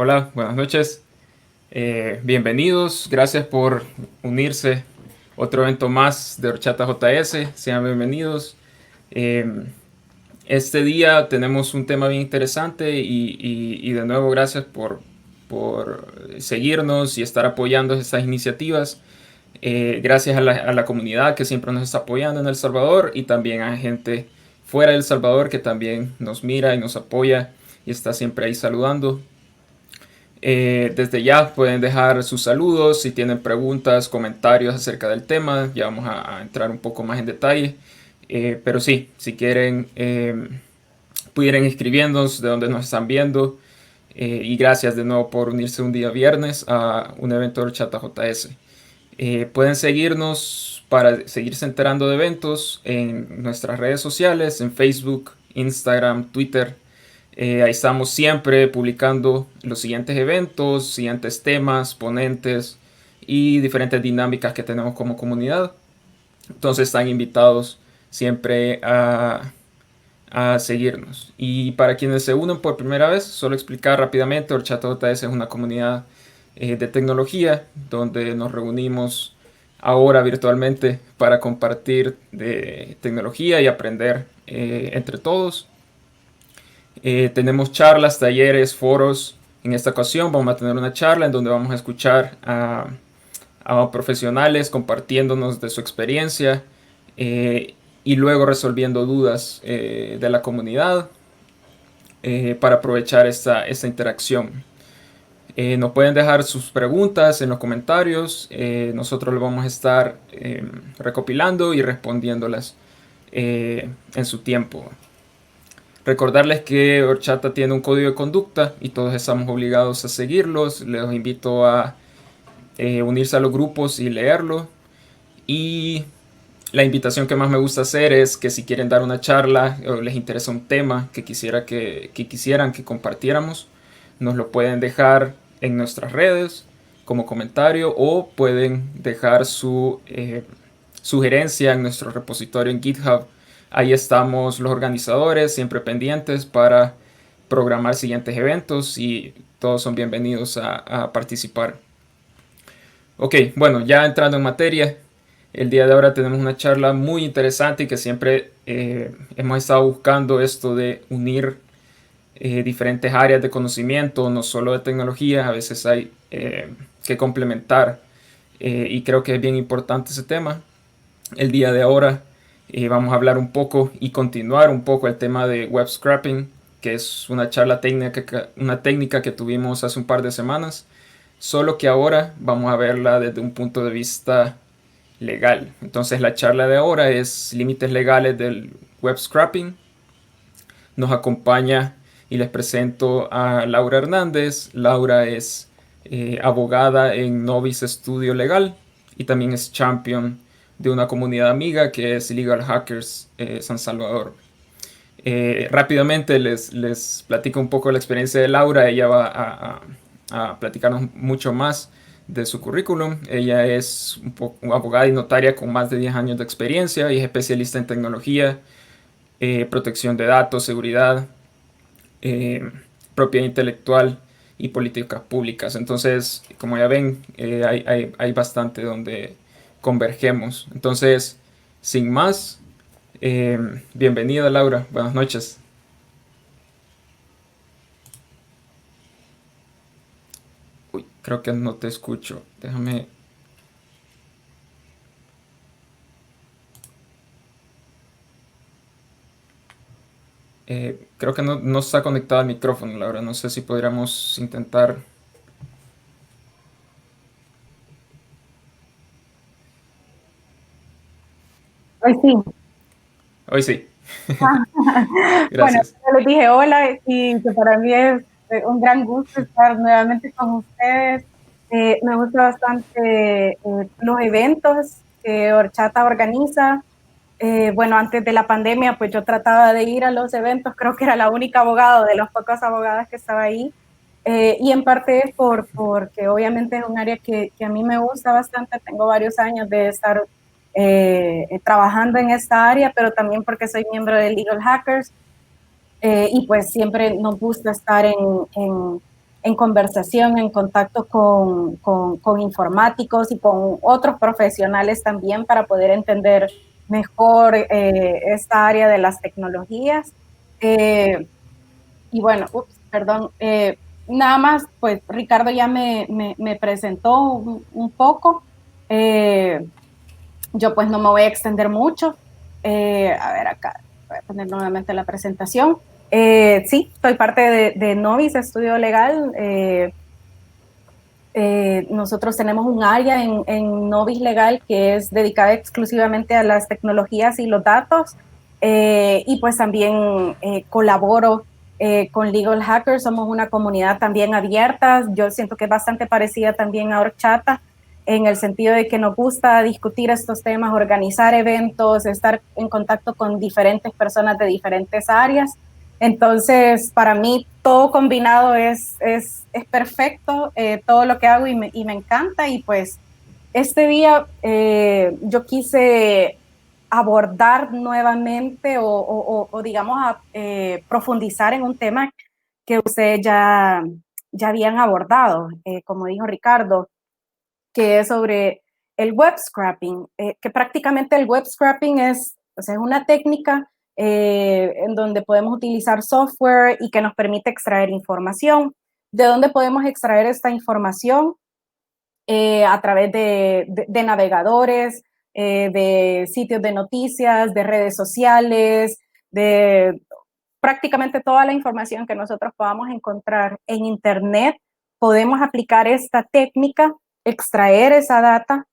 Hola, buenas noches. Bienvenidos. Gracias por unirse. Otro evento más de Horchata JS. Sean bienvenidos. Eh, este día tenemos un tema bien interesante y de nuevo gracias por seguirnos y estar apoyando estas iniciativas. Gracias a la comunidad que siempre nos está apoyando en El Salvador y también a gente fuera de El Salvador que también nos mira y nos apoya y está siempre ahí saludando. Desde ya pueden dejar sus saludos si tienen preguntas, comentarios acerca del tema. Ya vamos a entrar un poco más en detalle. Pero sí, si quieren, pudieran escribiéndonos de dónde nos están viendo. Y gracias de nuevo por unirse un día viernes a un evento de Horchata JS. Pueden seguirnos para seguirse enterando de eventos en nuestras redes sociales, en Facebook, Instagram, Twitter. Ahí estamos siempre publicando los siguientes eventos, siguientes temas, ponentes y diferentes dinámicas que tenemos como comunidad. Entonces están invitados siempre a seguirnos. Y para quienes se unen por primera vez, solo explicar rápidamente, Horchata JS es una comunidad de tecnología donde nos reunimos ahora virtualmente para compartir de tecnología y aprender entre todos. Tenemos charlas, talleres, foros. En esta ocasión vamos a tener una charla en donde vamos a escuchar a profesionales compartiéndonos de su experiencia y luego resolviendo dudas de la comunidad para aprovechar esta interacción. Nos pueden dejar sus preguntas en los comentarios. Nosotros lo vamos a estar recopilando y respondiéndolas en su tiempo. Recordarles que Horchata tiene un código de conducta y todos estamos obligados a seguirlos. Les invito a unirse a los grupos y leerlo. Y la invitación que más me gusta hacer es que si quieren dar una charla o les interesa un tema que quisieran que compartiéramos, nos lo pueden dejar en nuestras redes como comentario o pueden dejar su sugerencia en nuestro repositorio en GitHub. Ahí estamos los organizadores siempre pendientes para programar siguientes eventos y todos son bienvenidos a participar. Ok, bueno, ya entrando en materia, el día de ahora tenemos una charla muy interesante y que siempre hemos estado buscando esto de unir diferentes áreas de conocimiento, no solo de tecnología, a veces hay que complementar y creo que es bien importante ese tema. El día de ahora vamos a hablar un poco y continuar un poco el tema de web scrapping, que es una técnica que tuvimos hace un par de semanas, solo que ahora vamos a verla desde un punto de vista legal. Entonces la charla de ahora es límites legales del web scrapping. Nos acompaña y les presento a Laura Hernández. Laura es abogada en Novice Estudio Legal y también es champion de una comunidad amiga que es Legal Hackers San Salvador. Rápidamente les platico un poco la experiencia de Laura. Ella va a platicarnos mucho más de su currículum. Ella es una abogada y notaria con más de 10 años de experiencia y es especialista en tecnología, protección de datos, seguridad, eh, propiedad intelectual y políticas públicas. Entonces, como ya ven, hay bastante donde convergemos. Entonces, sin más, bienvenida Laura, buenas noches. Uy, creo que no te escucho. Déjame. Creo que no está conectado al micrófono, Laura. No sé si podríamos intentar. Ay, sí. Hoy sí. Bueno, Gracias. yo les dije hola y que para mí es un gran gusto estar nuevamente con ustedes. Me gusta bastante los eventos que Horchata organiza. Bueno, antes de la pandemia, pues yo trataba de ir a los eventos, creo que era la única abogada de las pocas abogadas que estaba ahí. Y en parte es porque obviamente es un área que a mí me gusta bastante, tengo varios años de estar trabajando en esta área, pero también porque soy miembro de Legal Hackers y pues siempre nos gusta estar en conversación, en contacto con informáticos y con otros profesionales también para poder entender mejor esta área de las tecnologías. Y bueno, perdón, nada más, pues Ricardo ya me presentó un poco. Yo pues no me voy a extender mucho. A ver, acá voy a poner nuevamente la presentación. Sí, soy parte de Novis Estudio Legal. Nosotros tenemos un área en Novis Legal que es dedicada exclusivamente a las tecnologías y los datos. Y pues también colaboro con Legal Hackers. Somos una comunidad también abierta. Yo siento que es bastante parecida también a Horchata, en el sentido de que nos gusta discutir estos temas, organizar eventos, estar en contacto con diferentes personas de diferentes áreas. Entonces, para mí, todo combinado es perfecto, todo lo que hago y me encanta. Y pues, este día yo quise abordar nuevamente o digamos, profundizar en un tema que ustedes ya habían abordado, como dijo Ricardo, que es sobre el web scrapping, que prácticamente el web scrapping es, o sea, es una técnica en donde podemos utilizar software y que nos permite extraer información. ¿De dónde podemos extraer esta información? A través de navegadores, de sitios de noticias, de redes sociales, de prácticamente toda la información que nosotros podamos encontrar en Internet. Podemos aplicar esta técnica, extraer esa data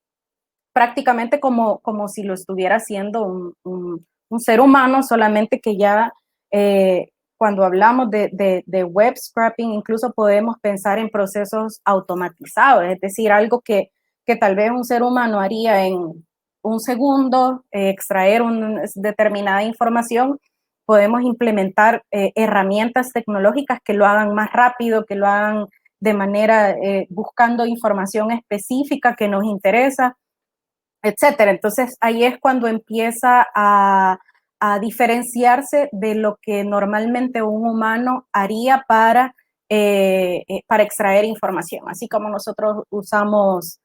prácticamente como si lo estuviera haciendo un ser humano, solamente que ya cuando hablamos de web scrapping, incluso podemos pensar en procesos automatizados, es decir, algo que tal vez un ser humano haría en un segundo, extraer una determinada información. Podemos implementar herramientas tecnológicas que lo hagan más rápido, que lo hagan de manera buscando información específica que nos interesa, etcétera. Entonces ahí es cuando empieza a diferenciarse de lo que normalmente un humano haría para extraer información. Así como nosotros usamos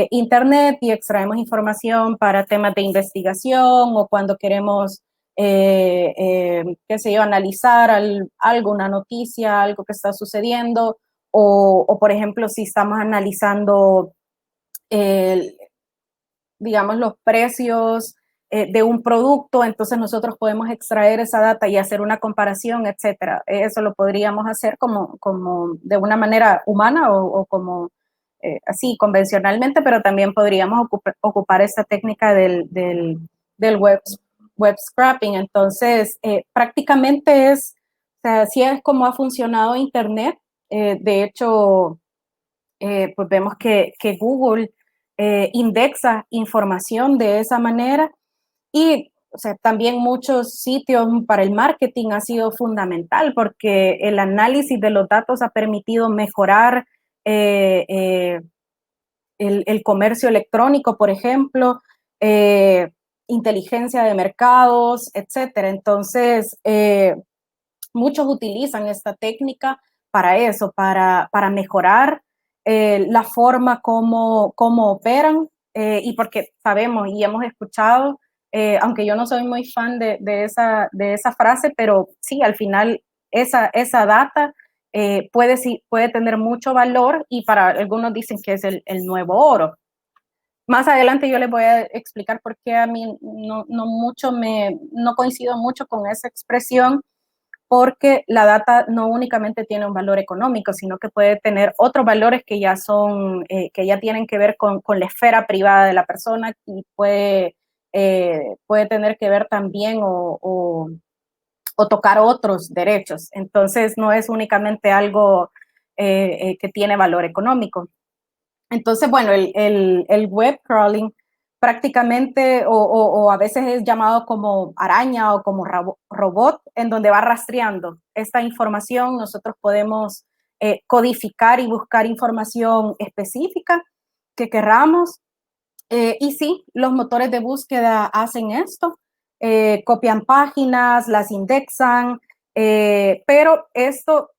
Internet y extraemos información para temas de investigación o cuando queremos, qué sé yo, analizar algo, una noticia, algo que está sucediendo, o por ejemplo, si estamos analizando el, digamos, los precios de un producto, entonces nosotros podemos extraer esa data y hacer una comparación, etcétera. Eso lo podríamos hacer como de una manera humana o como así convencionalmente, pero también podríamos ocupar esta técnica del web scrapping. Entonces, prácticamente o sea, así es como ha funcionado Internet. De hecho, pues vemos que Google indexa información de esa manera y, o sea, también muchos sitios para el marketing ha sido fundamental porque el análisis de los datos ha permitido mejorar el comercio electrónico, por ejemplo, inteligencia de mercados, etcétera. Entonces, muchos utilizan esta técnica para eso, para mejorar la forma como operan y porque sabemos y hemos escuchado, aunque yo no soy muy fan de esa frase, pero sí, al final esa data puede tener mucho valor y para algunos dicen que es el nuevo oro. Más adelante yo les voy a explicar por qué a mí no coincido mucho con esa expresión, porque la data no únicamente tiene un valor económico, sino que puede tener otros valores que ya son, que ya tienen que ver con la esfera privada de la persona y puede tener que ver también o tocar otros derechos. Entonces, no es únicamente algo que tiene valor económico. Entonces, bueno, el web crawling prácticamente o a veces es llamado como araña o como robot, en donde va rastreando esta información. Nosotros podemos codificar y buscar información específica que querramos. Y sí, los motores de búsqueda hacen esto, copian páginas, las indexan, pero esto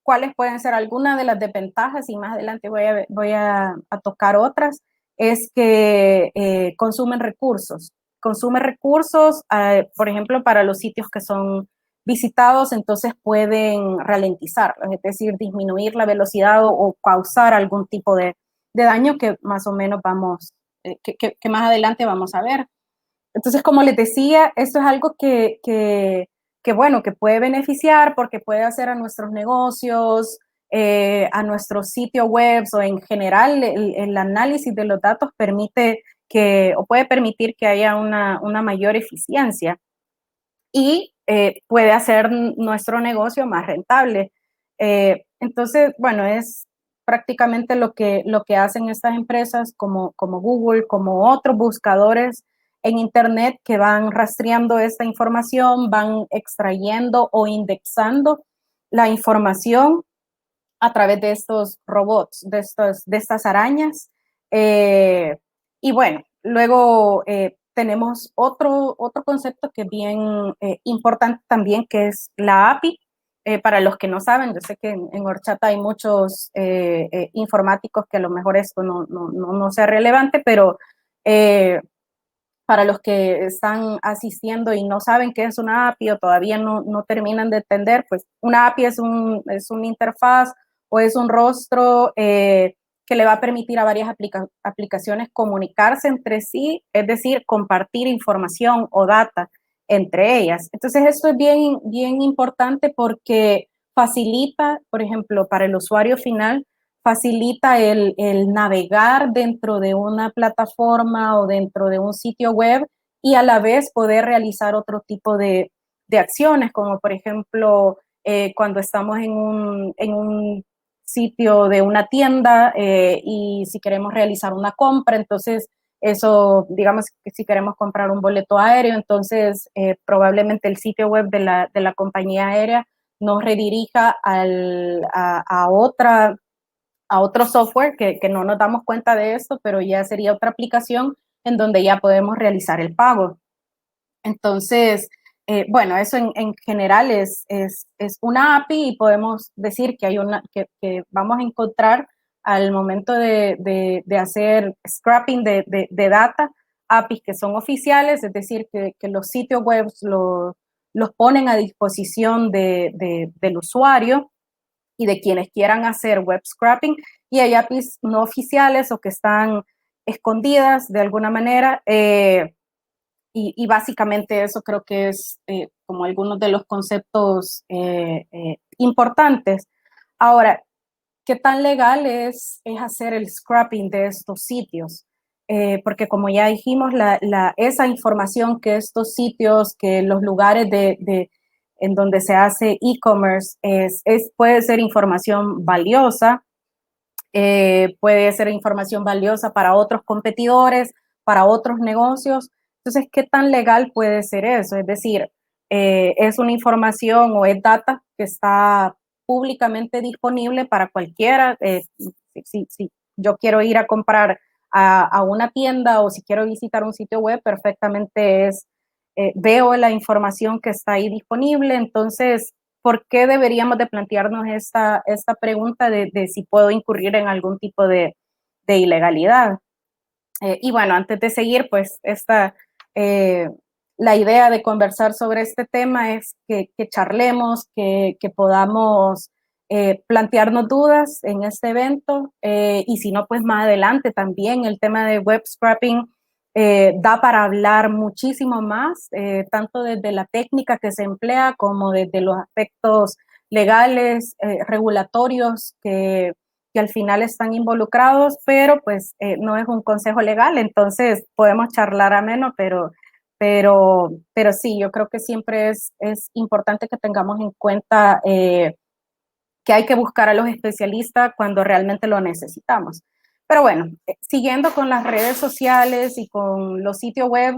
cuáles pueden ser algunas de las desventajas, y más adelante voy a tocar otras, es que consumen recursos. Por ejemplo, para los sitios que son visitados, entonces pueden ralentizarlos, es decir, disminuir la velocidad o causar algún tipo de daño que más o menos que más adelante vamos a ver. Entonces, como les decía, esto es algo bueno, que puede beneficiar porque puede hacer a nuestros negocios, a nuestros sitios web o en general el análisis de los datos puede permitir que haya una mayor eficiencia y puede hacer nuestro negocio más rentable. Entonces, bueno, es prácticamente lo que hacen estas empresas como Google, como otros buscadores en Internet que van rastreando esta información, van extrayendo o indexando la información a través de estos robots, de estas arañas. Y bueno, luego tenemos otro concepto que es bien importante también, que es la API. Para los que no saben, yo sé que en Horchata hay muchos informáticos que a lo mejor esto no sea relevante, pero para los que están asistiendo y no saben qué es una API o todavía no terminan de entender, pues una API es una interfaz o es un rostro que le va a permitir a varias aplicaciones comunicarse entre sí, es decir, compartir información o data entre ellas. Entonces, esto es bien, bien importante porque facilita, por ejemplo, para el usuario final, facilita el navegar dentro de una plataforma o dentro de un sitio web y a la vez poder realizar otro tipo de acciones, como por ejemplo cuando estamos en un sitio de una tienda y si queremos realizar una compra, entonces eso, digamos que si queremos comprar un boleto aéreo, entonces probablemente el sitio web de la compañía aérea nos redirija a otro software que no nos damos cuenta de esto, pero ya sería otra aplicación en donde ya podemos realizar el pago. Entonces, bueno, eso en general es una API y podemos decir que que vamos a encontrar al momento de hacer scrapping de data, APIs que son oficiales, es decir, que los sitios web los ponen a disposición del usuario y de quienes quieran hacer web scrapping, y hay APIs no oficiales o que están escondidas de alguna manera, y básicamente eso creo que es como algunos de los conceptos importantes. Ahora, ¿qué tan legal es hacer el scrapping de estos sitios? Porque como ya dijimos, esa información que estos sitios, que los lugares en donde se hace e-commerce puede ser información valiosa, puede ser información valiosa para otros competidores, para otros negocios. Entonces, ¿qué tan legal puede ser eso? Es decir, es una información o es data que está públicamente disponible para cualquiera. Si yo quiero ir a comprar a una tienda o si quiero visitar un sitio web, perfectamente veo la información que está ahí disponible. Entonces, ¿por qué deberíamos de plantearnos esta pregunta de si puedo incurrir en algún tipo de ilegalidad? Y bueno, antes de seguir, pues la idea de conversar sobre este tema es que charlemos, que podamos plantearnos dudas en este evento, y si no, pues más adelante también el tema de web scrapping da para hablar muchísimo más, tanto desde la técnica que se emplea como desde los aspectos legales, regulatorios que al final están involucrados, pero pues no es un consejo legal, entonces podemos charlar ameno, pero sí, yo creo que siempre es importante que tengamos en cuenta que hay que buscar a los especialistas cuando realmente lo necesitamos. Pero bueno, siguiendo con las redes sociales y con los sitios web,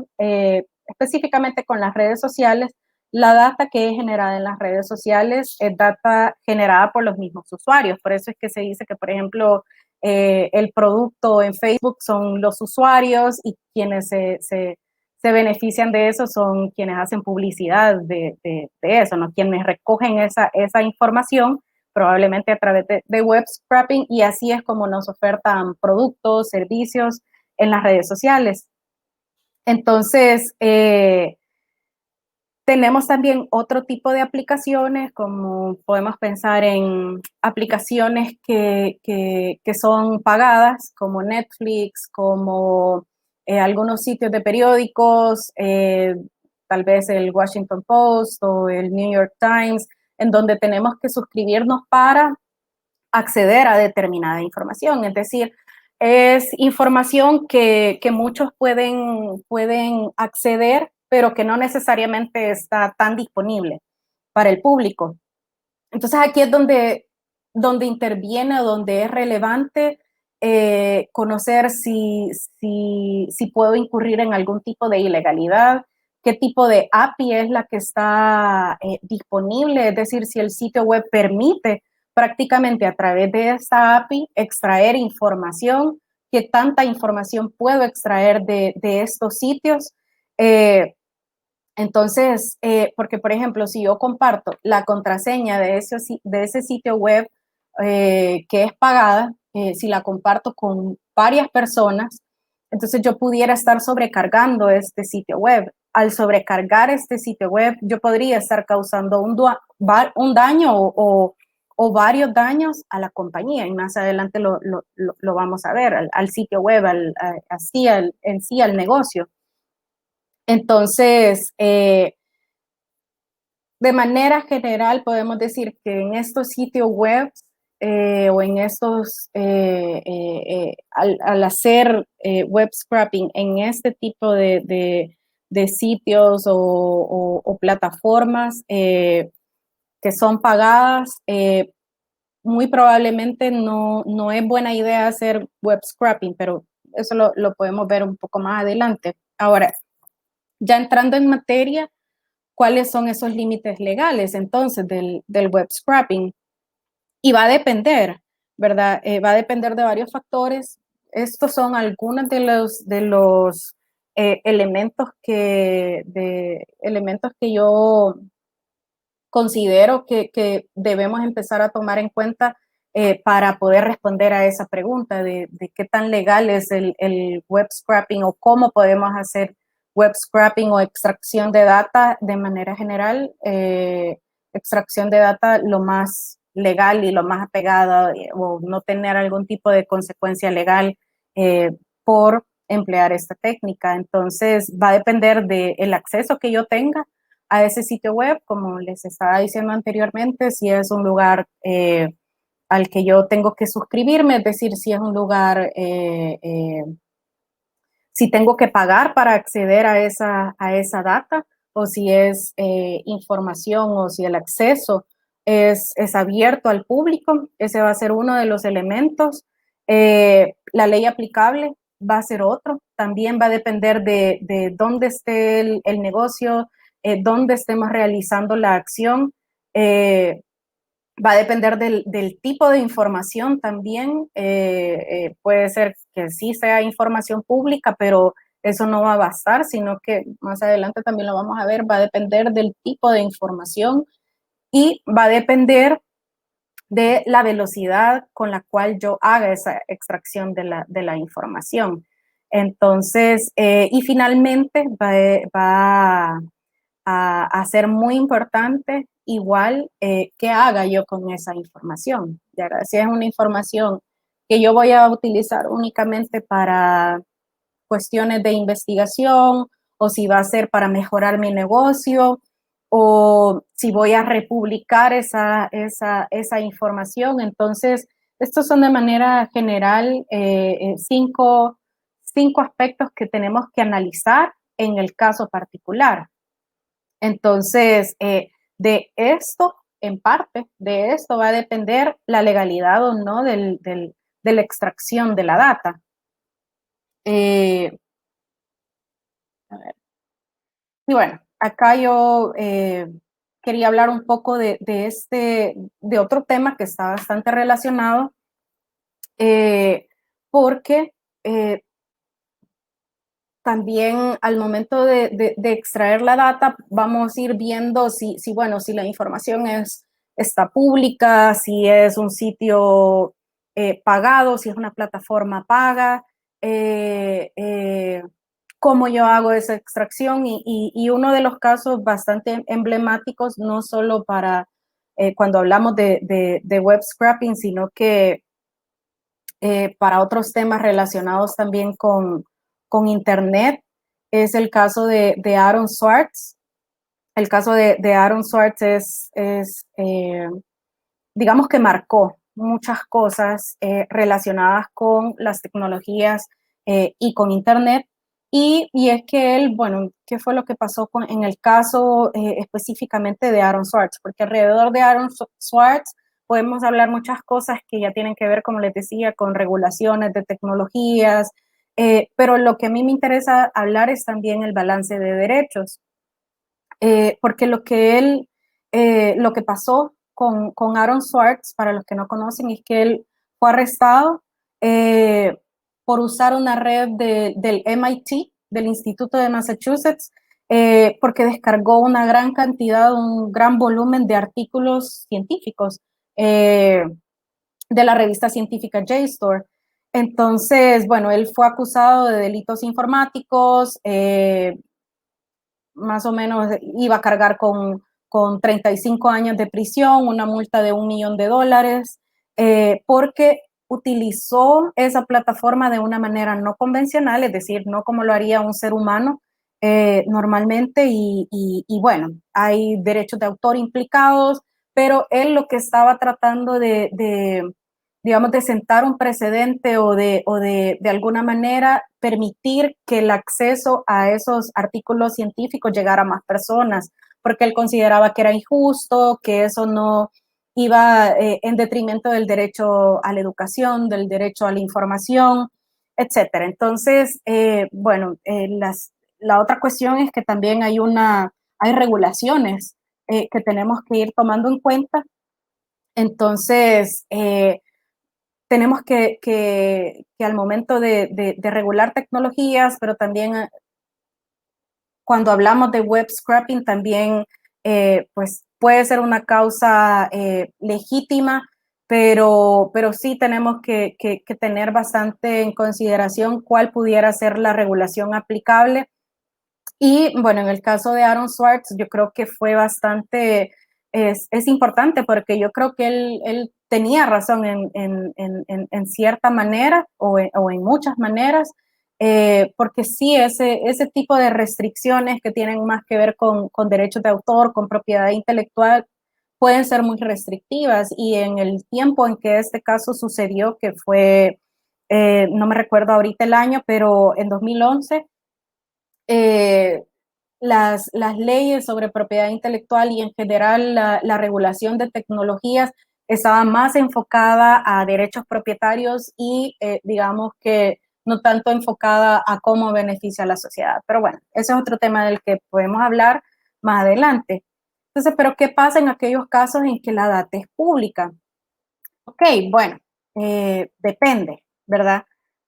específicamente con las redes sociales, la data que es generada en las redes sociales es data generada por los mismos usuarios. Por eso es que se dice que, por ejemplo, el producto en Facebook son los usuarios y quienes se benefician de eso son quienes hacen publicidad de eso, ¿no? Quienes recogen esa información probablemente a través de web scraping, y así es como nos ofertan productos, servicios en las redes sociales. Entonces, tenemos también otro tipo de aplicaciones, como podemos pensar en aplicaciones que son pagadas, como Netflix, como algunos sitios de periódicos, tal vez el Washington Post o el New York Times, en donde tenemos que suscribirnos para acceder a determinada información. Es decir, es información que muchos pueden acceder, pero que no necesariamente está tan disponible para el público. Entonces aquí es donde interviene, donde es relevante conocer si puedo incurrir en algún tipo de ilegalidad, qué tipo de API es la que está disponible, es decir, si el sitio web permite prácticamente a través de esta API extraer información, qué tanta información puedo extraer de estos sitios. Entonces, porque por ejemplo, si yo comparto la contraseña de ese sitio web que es pagada, si la comparto con varias personas, entonces yo pudiera estar sobrecargando este sitio web. Al sobrecargar este sitio web, yo podría estar causando un daño o varios daños a la compañía, y más adelante lo vamos a ver, al sitio web, en sí al negocio. Entonces, de manera general podemos decir que en estos sitios web o en estos, al hacer web scraping en este tipo de sitios o plataformas que son pagadas, muy probablemente no es buena idea hacer web scraping, pero eso lo podemos ver un poco más adelante. Ahora, ya entrando en materia, ¿cuáles son esos límites legales entonces del web scraping? Y va a depender, ¿verdad? Va a depender de varios factores. Estos son algunos de los elementos que yo considero que debemos empezar a tomar en cuenta para poder responder a esa pregunta de qué tan legal es el web scraping o cómo podemos hacer web scraping o extracción de data de manera general. Extracción de data lo más legal y lo más apegada o no tener algún tipo de consecuencia legal por emplear esta técnica. Entonces va a depender del acceso que yo tenga a ese sitio web, como les estaba diciendo anteriormente, si es un lugar al que yo tengo que suscribirme, es decir, si es un lugar, si tengo que pagar para acceder a esa data, o si es información, o si el acceso es abierto al público, ese va a ser uno de los elementos. La ley aplicable va a ser otro, también va a depender de dónde esté el negocio, dónde estemos realizando la acción, va a depender del tipo de información también. Puede ser que sí sea información pública, pero eso no va a bastar, sino que más adelante también lo vamos a ver, va a depender del tipo de información y va a depender de la velocidad con la cual yo haga esa extracción de la información. Entonces, y finalmente va a ser muy importante igual qué haga yo con esa información. Ya, si es una información que yo voy a utilizar únicamente para cuestiones de investigación, o si va a ser para mejorar mi negocio, o si voy a republicar esa información. Entonces, estos son de manera general cinco aspectos que tenemos que analizar en el caso particular. Entonces, de esto, en parte, de esto va a depender la legalidad o no de la extracción de la data. A ver. Y bueno, acá yo quería hablar un poco de otro tema que está bastante relacionado, porque también al momento de extraer la data, vamos a ir viendo si la información es está pública, si es un sitio pagado, si es una plataforma paga, cómo yo hago esa extracción y uno de los casos bastante emblemáticos, no solo para cuando hablamos de web scrapping, sino que para otros temas relacionados también con Internet, es el caso de Aaron Swartz. El caso de Aaron Swartz digamos que marcó muchas cosas relacionadas con las tecnologías y con Internet. Y es que él, bueno, ¿qué fue lo que pasó en el caso específicamente de Aaron Swartz? Porque alrededor de Aaron Swartz podemos hablar muchas cosas que ya tienen que ver, como les decía, con regulaciones de tecnologías, pero lo que a mí me interesa hablar es también el balance de derechos, porque lo que pasó con Aaron Swartz, para los que no conocen, es que él fue arrestado por usar una red del MIT, del Instituto de Massachusetts, porque descargó una gran cantidad, un gran volumen de artículos científicos de la revista científica JSTOR. Entonces, bueno, él fue acusado de delitos informáticos, más o menos iba a cargar con 35 años de prisión, una multa de $1 millón, porque utilizó esa plataforma de una manera no convencional, es decir, no como lo haría un ser humano normalmente, y bueno, hay derechos de autor implicados, pero él lo que estaba tratando digamos, de sentar un precedente o de alguna manera permitir que el acceso a esos artículos científicos llegara a más personas, porque él consideraba que era injusto, que eso no iba en detrimento del derecho a la educación, del derecho a la información, etcétera. Entonces, bueno, la otra cuestión es que también hay regulaciones que tenemos que ir tomando en cuenta. Entonces, tenemos que al momento de regular tecnologías, pero también cuando hablamos de web scrapping, también pues puede ser una causa legítima, pero sí tenemos que tener bastante en consideración cuál pudiera ser la regulación aplicable. Y bueno, en el caso de Aaron Swartz, yo creo que fue bastante, es importante porque yo creo que él tenía razón en cierta manera o en muchas maneras, porque sí, ese tipo de restricciones que tienen más que ver con derechos de autor, con propiedad intelectual, pueden ser muy restrictivas. Y en el tiempo en que este caso sucedió, que fue, no me recuerdo ahorita el año, pero en 2011, eh, las leyes sobre propiedad intelectual y en general la regulación de tecnologías estaba más enfocada a derechos propietarios y digamos que no tanto enfocada a cómo beneficia a la sociedad. Pero bueno, ese es otro tema del que podemos hablar más adelante. Entonces, ¿pero qué pasa en aquellos casos en que la data es pública? Ok, bueno, depende, ¿verdad?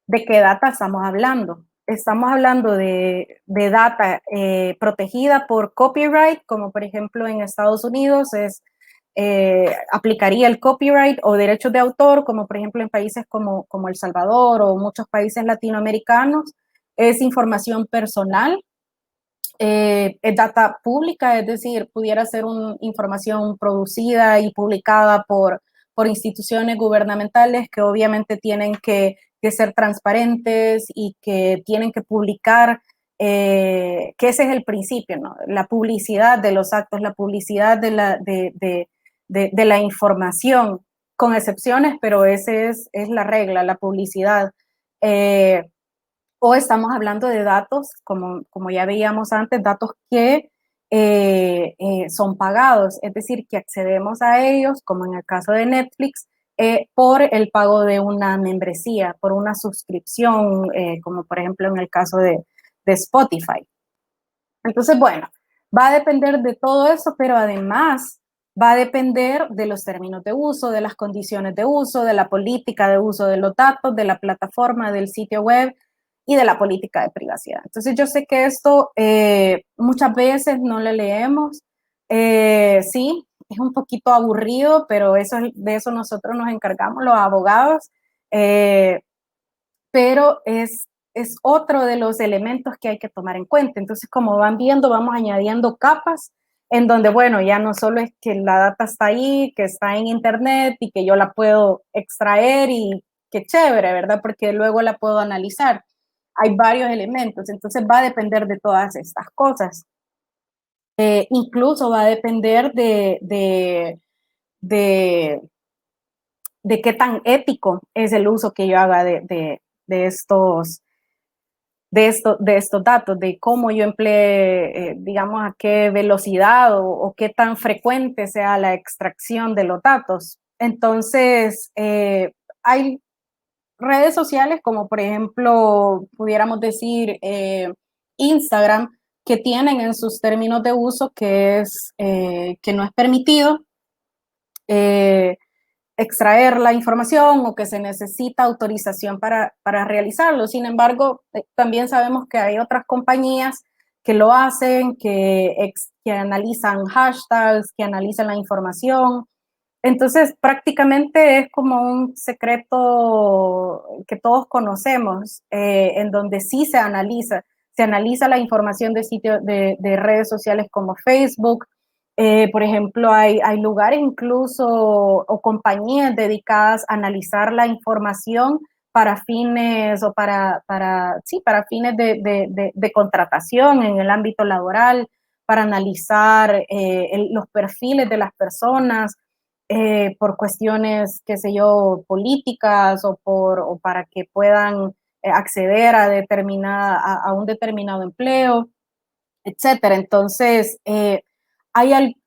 ¿De qué data estamos hablando? Estamos hablando de data protegida por copyright, como por ejemplo en Estados Unidos aplicaría el copyright, o derechos de autor, como por ejemplo en países como El Salvador o muchos países latinoamericanos, es información personal, es data pública, es decir, pudiera ser información producida y publicada por instituciones gubernamentales que obviamente tienen que ser transparentes y que tienen que publicar, que ese es el principio, ¿no? La publicidad de los actos, la publicidad de la información, con excepciones, pero esa es la regla, la publicidad. O estamos hablando de datos, como ya veíamos antes, datos que son pagados, es decir, que accedemos a ellos, como en el caso de Netflix, por el pago de una membresía, por una suscripción, como por ejemplo en el caso de Spotify. Entonces, bueno, va a depender de todo eso, pero además va a depender de los términos de uso, de las condiciones de uso, de la política de uso de los datos, de la plataforma, del sitio web y de la política de privacidad. Entonces, yo sé que esto muchas veces no le leemos. Sí, es un poquito aburrido, pero de eso nosotros nos encargamos, los abogados, pero es otro de los elementos que hay que tomar en cuenta. Entonces, como van viendo, vamos añadiendo capas en donde, bueno, ya no solo es que la data está ahí, que está en internet y que yo la puedo extraer y qué chévere, ¿verdad? Porque luego la puedo analizar. Hay varios elementos, entonces va a depender de todas estas cosas. Incluso va a depender de, de qué tan ético es el uso que yo haga de estos de estos datos, de cómo yo emplee, digamos, a qué velocidad o qué tan frecuente sea la extracción de los datos. Entonces, hay redes sociales como, por ejemplo, pudiéramos decir Instagram, que tienen en sus términos de uso que no es permitido extraer la información o que se necesita autorización para realizarlo. Sin embargo, también sabemos que hay otras compañías que lo hacen, que analizan hashtags, que analizan la información. Entonces, prácticamente es como un secreto que todos conocemos, en donde sí se analiza la información de sitios de redes sociales como Facebook. Por ejemplo, hay lugares incluso o compañías dedicadas a analizar la información para fines o sí, para fines de contratación en el ámbito laboral, para analizar los perfiles de las personas por cuestiones, qué sé yo, políticas o para que puedan acceder a un determinado empleo, etcétera. Entonces, hay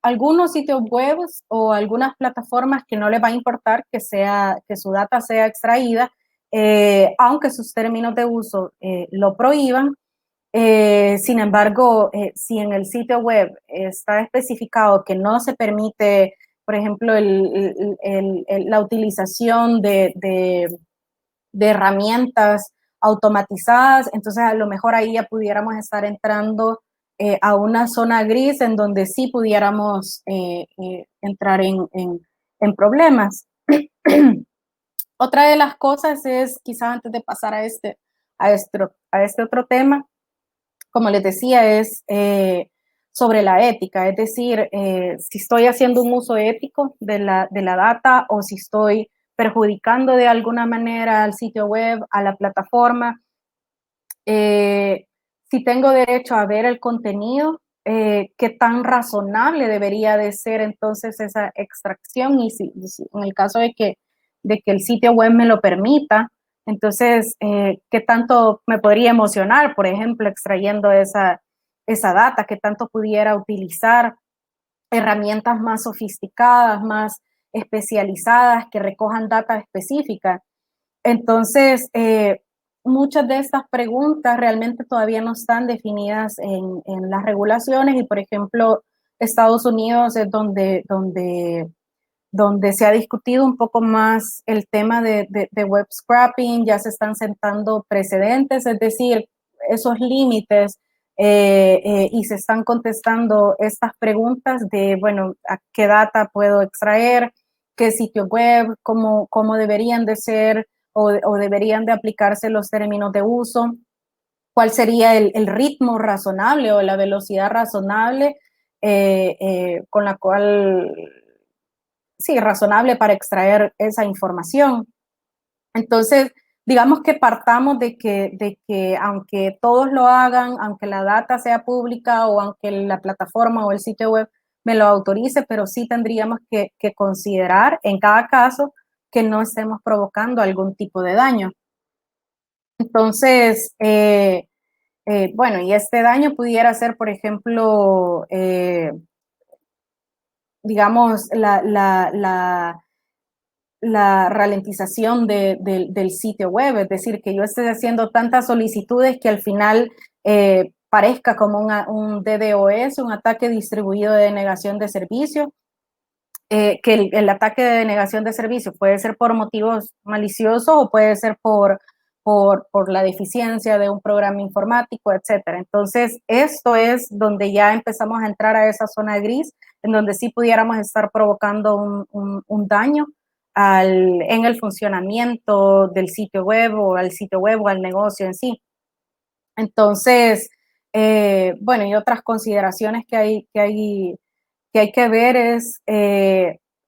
algunos sitios web o algunas plataformas que no les va a importar que su data sea extraída, aunque sus términos de uso lo prohíban. Sin embargo, si en el sitio web está especificado que no se permite, por ejemplo, la utilización de herramientas automatizadas, entonces a lo mejor ahí ya pudiéramos estar entrando a una zona gris en donde sí pudiéramos entrar en problemas. Otra de las cosas es, quizás antes de pasar a este otro tema, como les decía, es sobre la ética, es decir, si estoy haciendo un uso ético de la data o si estoy perjudicando de alguna manera al sitio web, a la plataforma, si tengo derecho a ver el contenido, qué tan razonable debería de ser entonces esa extracción y si en el caso de que el sitio web me lo permita, entonces, ¿qué tanto me podría emocionar, por ejemplo, extrayendo esa data? ¿Qué tanto pudiera utilizar herramientas más sofisticadas, más especializadas, que recojan data específica? Entonces, muchas de estas preguntas realmente todavía no están definidas en las regulaciones y, por ejemplo, Estados Unidos es donde se ha discutido un poco más el tema de web scrapping, ya se están sentando precedentes, es decir, esos límites y se están contestando estas preguntas de, bueno, ¿a qué data puedo extraer? ¿Qué sitio web? ¿Cómo deberían de ser o deberían de aplicarse los términos de uso? ¿Cuál sería el ritmo razonable o la velocidad razonable con la cual sí, razonable para extraer esa información? Entonces, digamos que partamos de que aunque todos lo hagan, aunque la data sea pública o aunque la plataforma o el sitio web me lo autorice, pero sí tendríamos que considerar en cada caso que no estemos provocando algún tipo de daño. Entonces, bueno, y este daño pudiera ser, por ejemplo, digamos, la ralentización del sitio web, es decir, que yo esté haciendo tantas solicitudes que al final parezca como un DDoS, un ataque distribuido de denegación de servicio, que el ataque de denegación de servicio puede ser por motivos maliciosos o puede ser por la deficiencia de un programa informático, etcétera. Entonces, esto es donde ya empezamos a entrar a esa zona gris, en donde sí pudiéramos estar provocando un daño en el funcionamiento del sitio web o al sitio web o al negocio en sí. Entonces, bueno, y otras consideraciones que hay que ver es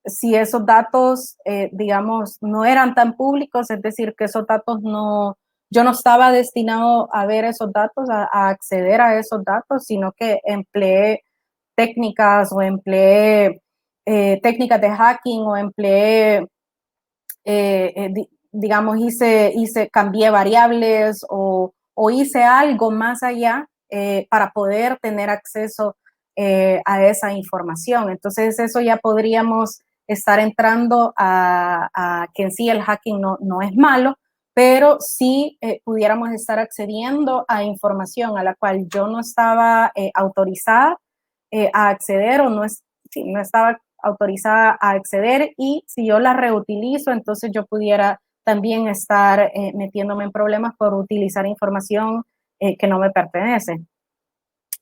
si esos datos, digamos, no eran tan públicos, es decir, que esos datos no, yo no estaba destinado a ver esos datos, a acceder a esos datos, sino que empleé técnicas o empleé técnicas de hacking o empleé, digamos, cambié variables o hice algo más allá para poder tener acceso a esa información. Entonces, eso ya podríamos estar entrando a que en sí el hacking no es malo, pero sí pudiéramos estar accediendo a información a la cual yo no estaba autorizada a acceder o no estaba autorizada a acceder, y si yo la reutilizo, entonces yo pudiera también estar metiéndome en problemas por utilizar información que no me pertenece.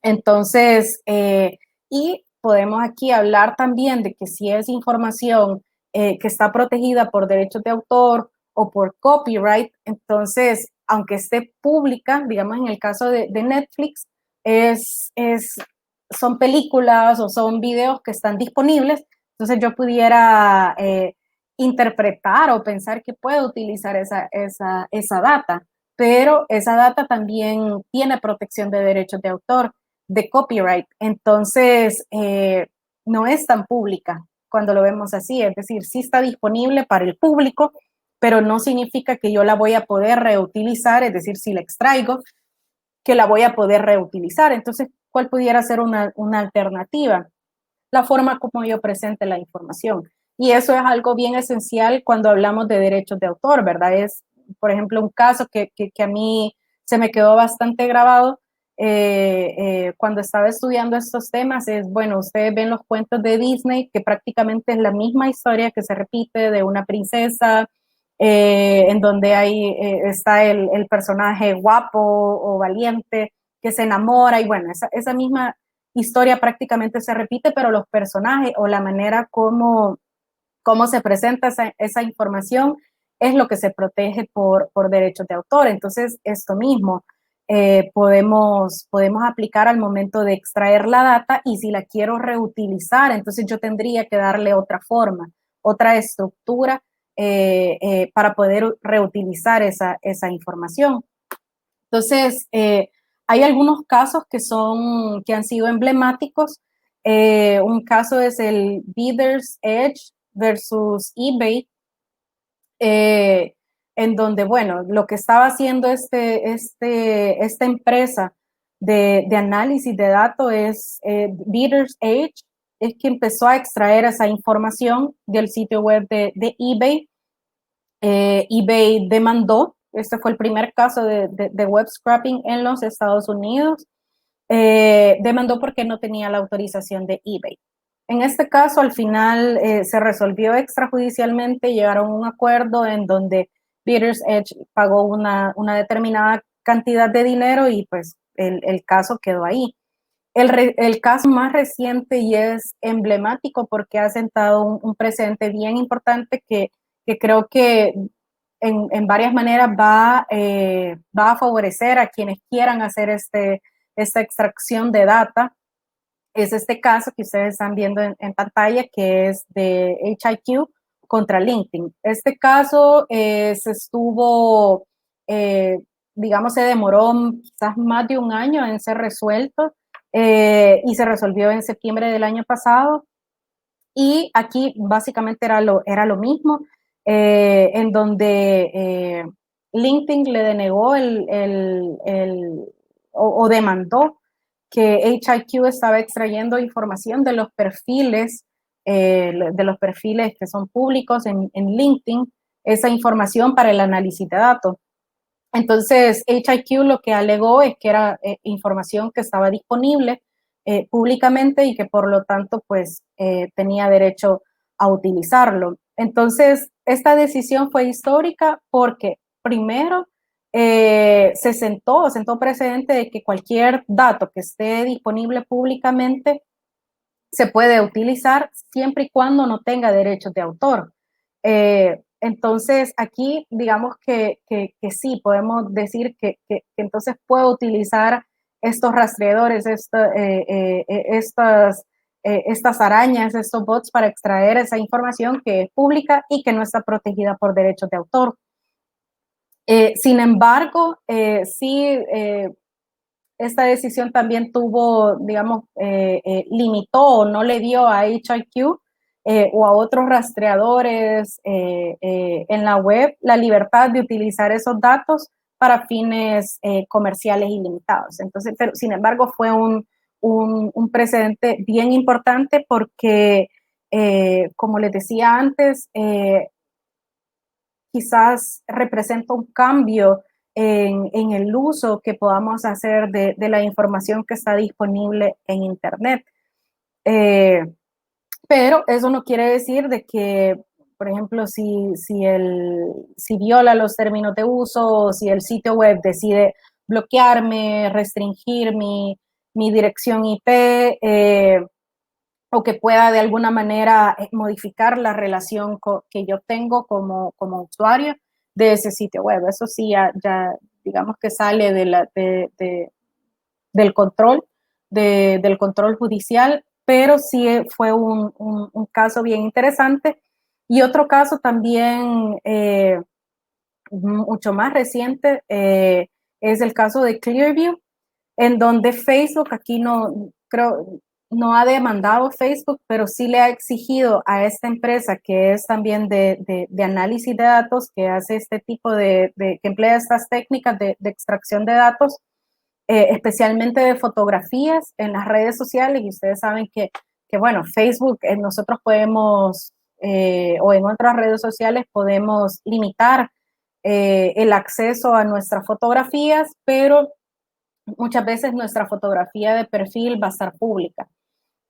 Entonces, y podemos aquí hablar también de que si es información que está protegida por derechos de autor o por copyright, entonces, aunque esté pública, digamos en el caso de Netflix, son películas o son videos que están disponibles, entonces yo pudiera interpretar o pensar que puedo utilizar esa data, pero esa data también tiene protección de derechos de autor, de copyright, entonces no es tan pública cuando lo vemos así, es decir, sí está disponible para el público, pero no significa que yo la voy a poder reutilizar, es decir, si la extraigo, que la voy a poder reutilizar. Entonces, ¿cuál pudiera ser una alternativa? La forma como yo presente la información. Y eso es algo bien esencial cuando hablamos de derechos de autor, ¿verdad? Es, por ejemplo, un caso que a mí se me quedó bastante grabado cuando estaba estudiando estos temas. Es, bueno, ustedes ven los cuentos de Disney, que prácticamente es la misma historia que se repite de una princesa, en donde ahí está el personaje guapo o valiente que se enamora, y bueno, esa misma historia prácticamente se repite, pero los personajes o la manera como se presenta esa información es lo que se protege por derechos de autor. Entonces, esto mismo podemos aplicar al momento de extraer la data, y si la quiero reutilizar, entonces yo tendría que darle otra forma, otra estructura para poder reutilizar esa información. Entonces, hay algunos casos que han sido emblemáticos. Un caso es el Bidder's Edge versus eBay, en donde, bueno, lo que estaba haciendo esta empresa de análisis de datos es Bidder's Edge, es que empezó a extraer esa información del sitio web de eBay. eBay demandó. Este fue el primer caso de web scrapping en los Estados Unidos. Demandó porque no tenía la autorización de eBay. En este caso, al final se resolvió extrajudicialmente, llegaron a un acuerdo en donde Bidder's Edge pagó una determinada cantidad de dinero, y pues el caso quedó ahí. El caso más reciente, y es emblemático porque ha sentado un precedente bien importante que creo que en varias maneras va a favorecer a quienes quieran hacer esta extracción de data. Es este caso que ustedes están viendo en pantalla, que es de HiQ contra LinkedIn. Este caso digamos, se demoró quizás más de un año en ser resuelto, y se resolvió en septiembre del año pasado. Y aquí básicamente era lo mismo, en donde LinkedIn le denegó o demandó que HiQ estaba extrayendo información de los perfiles que son públicos en LinkedIn, esa información para el análisis de datos. Entonces, HiQ lo que alegó es que era información que estaba disponible públicamente, y que por lo tanto, pues, tenía derecho a utilizarlo. Entonces, esta decisión fue histórica porque, primero, sentó precedente de que cualquier dato que esté disponible públicamente se puede utilizar siempre y cuando no tenga derechos de autor. Entonces, aquí digamos que sí, podemos decir que entonces puedo utilizar estos rastreadores, estas arañas, estos bots para extraer esa información que es pública y que no está protegida por derechos de autor. Sin embargo, sí, esta decisión también tuvo, digamos, limitó o no le dio a HiQ o a otros rastreadores en la web la libertad de utilizar esos datos para fines comerciales ilimitados. Entonces, pero sin embargo, fue un precedente bien importante porque, como les decía antes, quizás representa un cambio en el uso que podamos hacer de la información que está disponible en Internet. Pero eso no quiere decir de que, por ejemplo, si viola los términos de uso o si el sitio web decide bloquearme, restringir mi dirección IP, o que pueda de alguna manera modificar la relación que yo tengo como usuario de ese sitio web. Eso sí, ya digamos que sale del control, del control judicial, pero sí fue un caso bien interesante. Y otro caso también mucho más reciente es el caso de Clearview, en donde Facebook, aquí no creo, no ha demandado Facebook, pero sí le ha exigido a esta empresa que es también de análisis de datos, que hace este tipo que emplea estas técnicas de extracción de datos, especialmente de fotografías en las redes sociales. Y ustedes saben que bueno, Facebook, nosotros podemos, o en otras redes sociales podemos limitar el acceso a nuestras fotografías, pero muchas veces nuestra fotografía de perfil va a estar pública.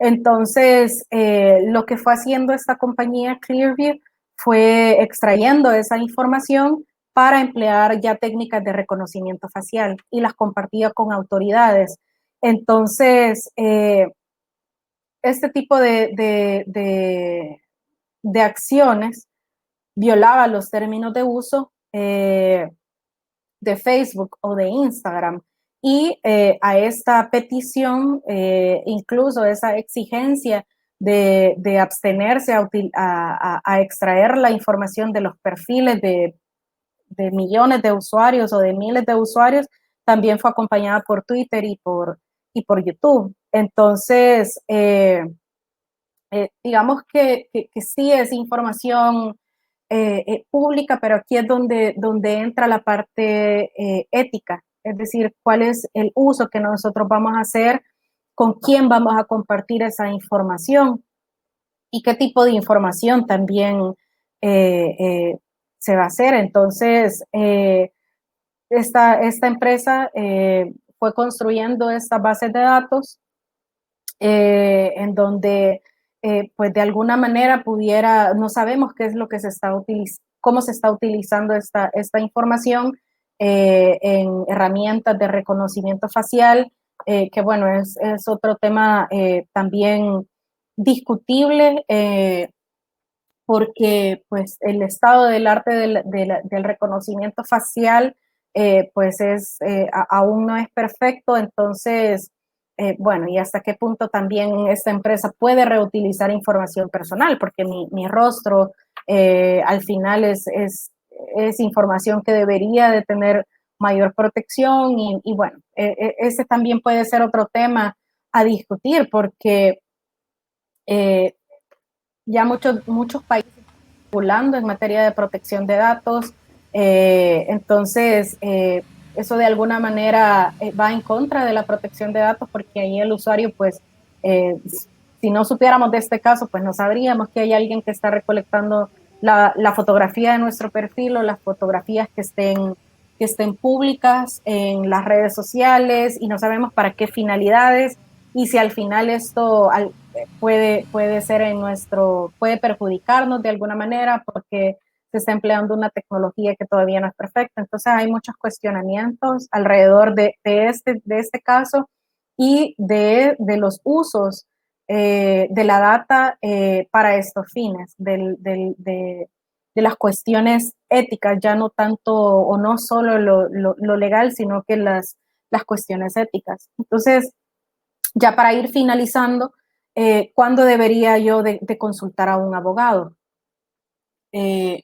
Entonces, lo que fue haciendo esta compañía Clearview fue extrayendo esa información para emplear ya técnicas de reconocimiento facial y las compartía con autoridades. Entonces, este tipo de acciones violaba los términos de uso de Facebook o de Instagram. Y a esta petición, incluso esa exigencia de abstenerse a extraer la información de los perfiles de millones de usuarios o de miles de usuarios, también fue acompañada por Twitter y por YouTube. Entonces, digamos que sí es información pública, pero aquí es donde entra la parte ética, es decir, cuál es el uso que nosotros vamos a hacer, con quién vamos a compartir esa información y qué tipo de información también se va a hacer. Entonces, esta empresa fue construyendo estas bases de datos en donde pues de alguna manera no sabemos qué es lo que se está utilizando, cómo se está utilizando esta información en herramientas de reconocimiento facial, que bueno, es otro tema también discutible, porque pues el estado del arte del reconocimiento facial pues aún no es perfecto. Entonces, bueno, y hasta qué punto también esta empresa puede reutilizar información personal, porque mi rostro al final es información que debería de tener mayor protección y bueno, ese también puede ser otro tema a discutir, porque ya muchos países regulando en materia de protección de datos. Entonces, eso de alguna manera va en contra de la protección de datos, porque ahí el usuario, pues, si no supiéramos de este caso, pues no sabríamos que hay alguien que está recolectando la fotografía de nuestro perfil o las fotografías que estén públicas en las redes sociales, y no sabemos para qué finalidades, y si al final esto puede ser puede perjudicarnos de alguna manera, porque se está empleando una tecnología que todavía no es perfecta. Entonces hay muchos cuestionamientos alrededor de este caso y de los usos de la data para estos fines, de las cuestiones éticas, ya no tanto o no solo lo legal, sino que las cuestiones éticas. Entonces, ya para ir finalizando, ¿cuándo debería yo de consultar a un abogado? Yo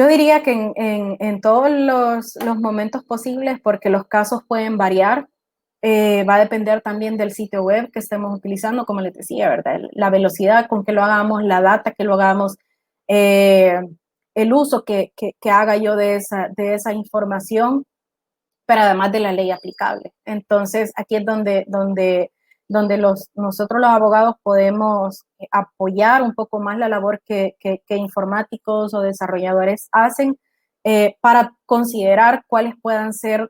diría que en todos los momentos posibles, porque los casos pueden variar. Va a depender también del sitio web que estemos utilizando, como les decía, ¿verdad? La velocidad con que lo hagamos, la data que lo hagamos, el uso que haga yo de esa información, pero además de la ley aplicable. Entonces, aquí es donde nosotros los abogados podemos apoyar un poco más la labor que informáticos o desarrolladores hacen para considerar cuáles puedan ser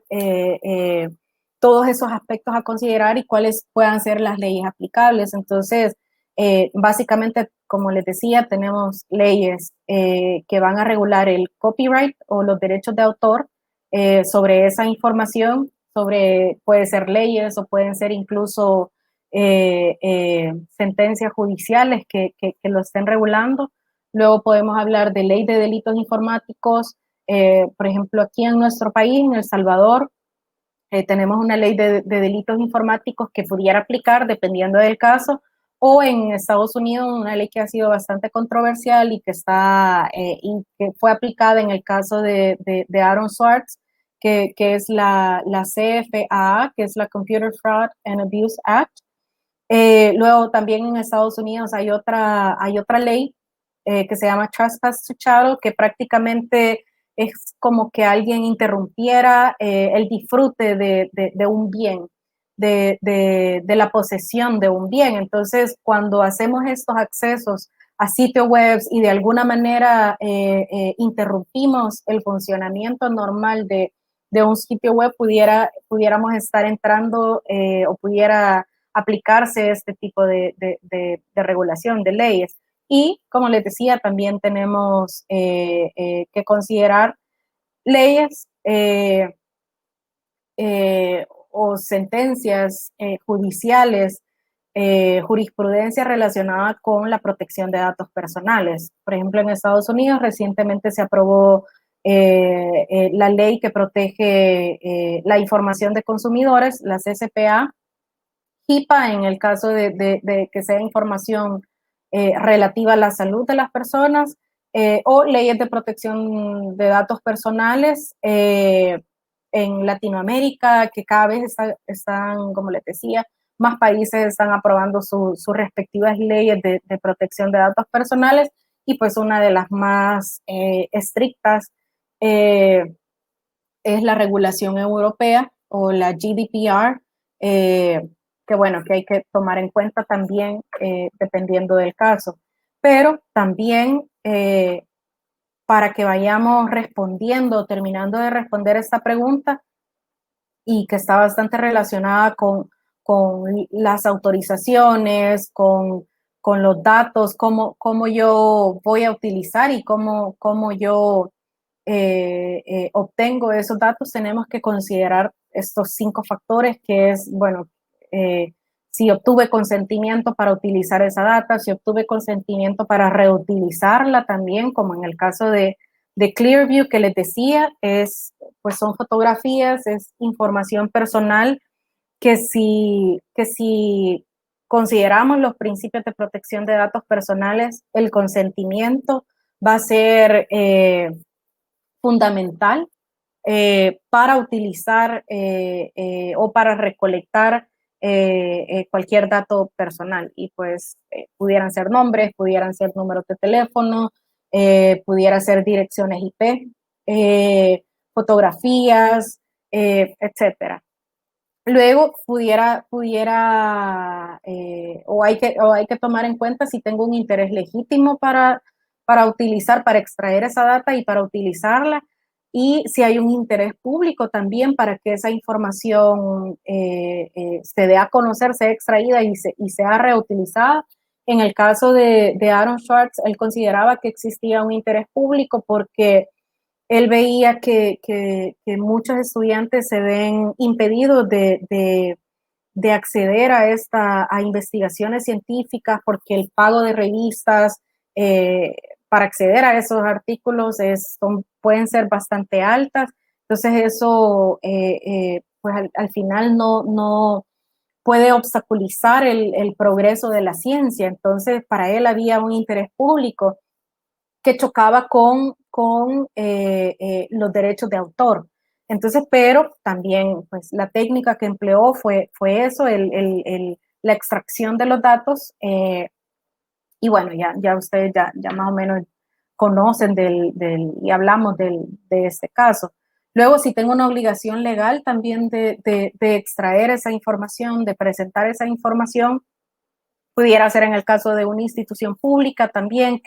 todos esos aspectos a considerar y cuáles puedan ser las leyes aplicables. Entonces, básicamente, como les decía, tenemos leyes que van a regular el copyright o los derechos de autor sobre esa información, puede ser leyes o pueden ser incluso sentencias judiciales que lo estén regulando. Luego podemos hablar de ley de delitos informáticos. Por ejemplo, aquí en nuestro país, en El Salvador, tenemos una ley de delitos informáticos que pudiera aplicar dependiendo del caso, o en Estados Unidos una ley que ha sido bastante controversial y y que fue aplicada en el caso de Aaron Swartz, que es la CFAA, que es la Computer Fraud and Abuse Act. Luego también en Estados Unidos hay otra ley que se llama Trespass to Chattel, que prácticamente es como que alguien interrumpiera el disfrute de un bien, de la posesión de un bien. Entonces, cuando hacemos estos accesos a sitios web y de alguna manera interrumpimos el funcionamiento normal de un sitio web, pudiéramos estar entrando o pudiera aplicarse este tipo de regulación, de leyes. Y, como les decía, también tenemos que considerar leyes o sentencias judiciales, jurisprudencia relacionada con la protección de datos personales. Por ejemplo, en Estados Unidos recientemente se aprobó la ley que protege la información de consumidores, la CCPA, HIPAA en el caso de que sea información relativa a la salud de las personas, o leyes de protección de datos personales en Latinoamérica, que cada vez están, como les decía, más países están aprobando sus respectivas leyes de protección de datos personales, y pues una de las más estrictas es la regulación europea o la GDPR, que bueno, que hay que tomar en cuenta también dependiendo del caso. Pero también para que vayamos respondiendo, terminando de responder esta pregunta, y que está bastante relacionada con las autorizaciones, con los datos, cómo yo voy a utilizar y cómo yo obtengo esos datos, tenemos que considerar estos 5 factores, que es, bueno, si obtuve consentimiento para utilizar esa data, si obtuve consentimiento para reutilizarla también, como en el caso de Clearview que les decía, pues son fotografías, es información personal que si consideramos los principios de protección de datos personales, el consentimiento va a ser fundamental para utilizar o para recolectar cualquier dato personal. Y pues pudieran ser nombres, pudieran ser números de teléfono, pudiera ser direcciones IP, fotografías, etcétera. Luego o hay que tomar en cuenta si tengo un interés legítimo para utilizar, para extraer esa data y para utilizarla, y si hay un interés público también para que esa información se dé a conocer, sea extraída y sea reutilizada En el caso de Aaron Swartz, él consideraba que existía un interés público porque él veía que muchos estudiantes se ven impedidos de acceder a investigaciones científicas porque el pago de revistas para acceder a esos artículos pueden ser bastante altas. Entonces eso pues al final no puede obstaculizar el progreso de la ciencia. Entonces para él había un interés público que chocaba con los derechos de autor. Entonces, pero también pues la técnica que empleó fue eso, la extracción de los datos, y bueno, ya ustedes ya más o menos conocen y hablamos de este caso. Luego, si tengo una obligación legal también de extraer esa información, de presentar esa información, pudiera ser en el caso de una institución pública también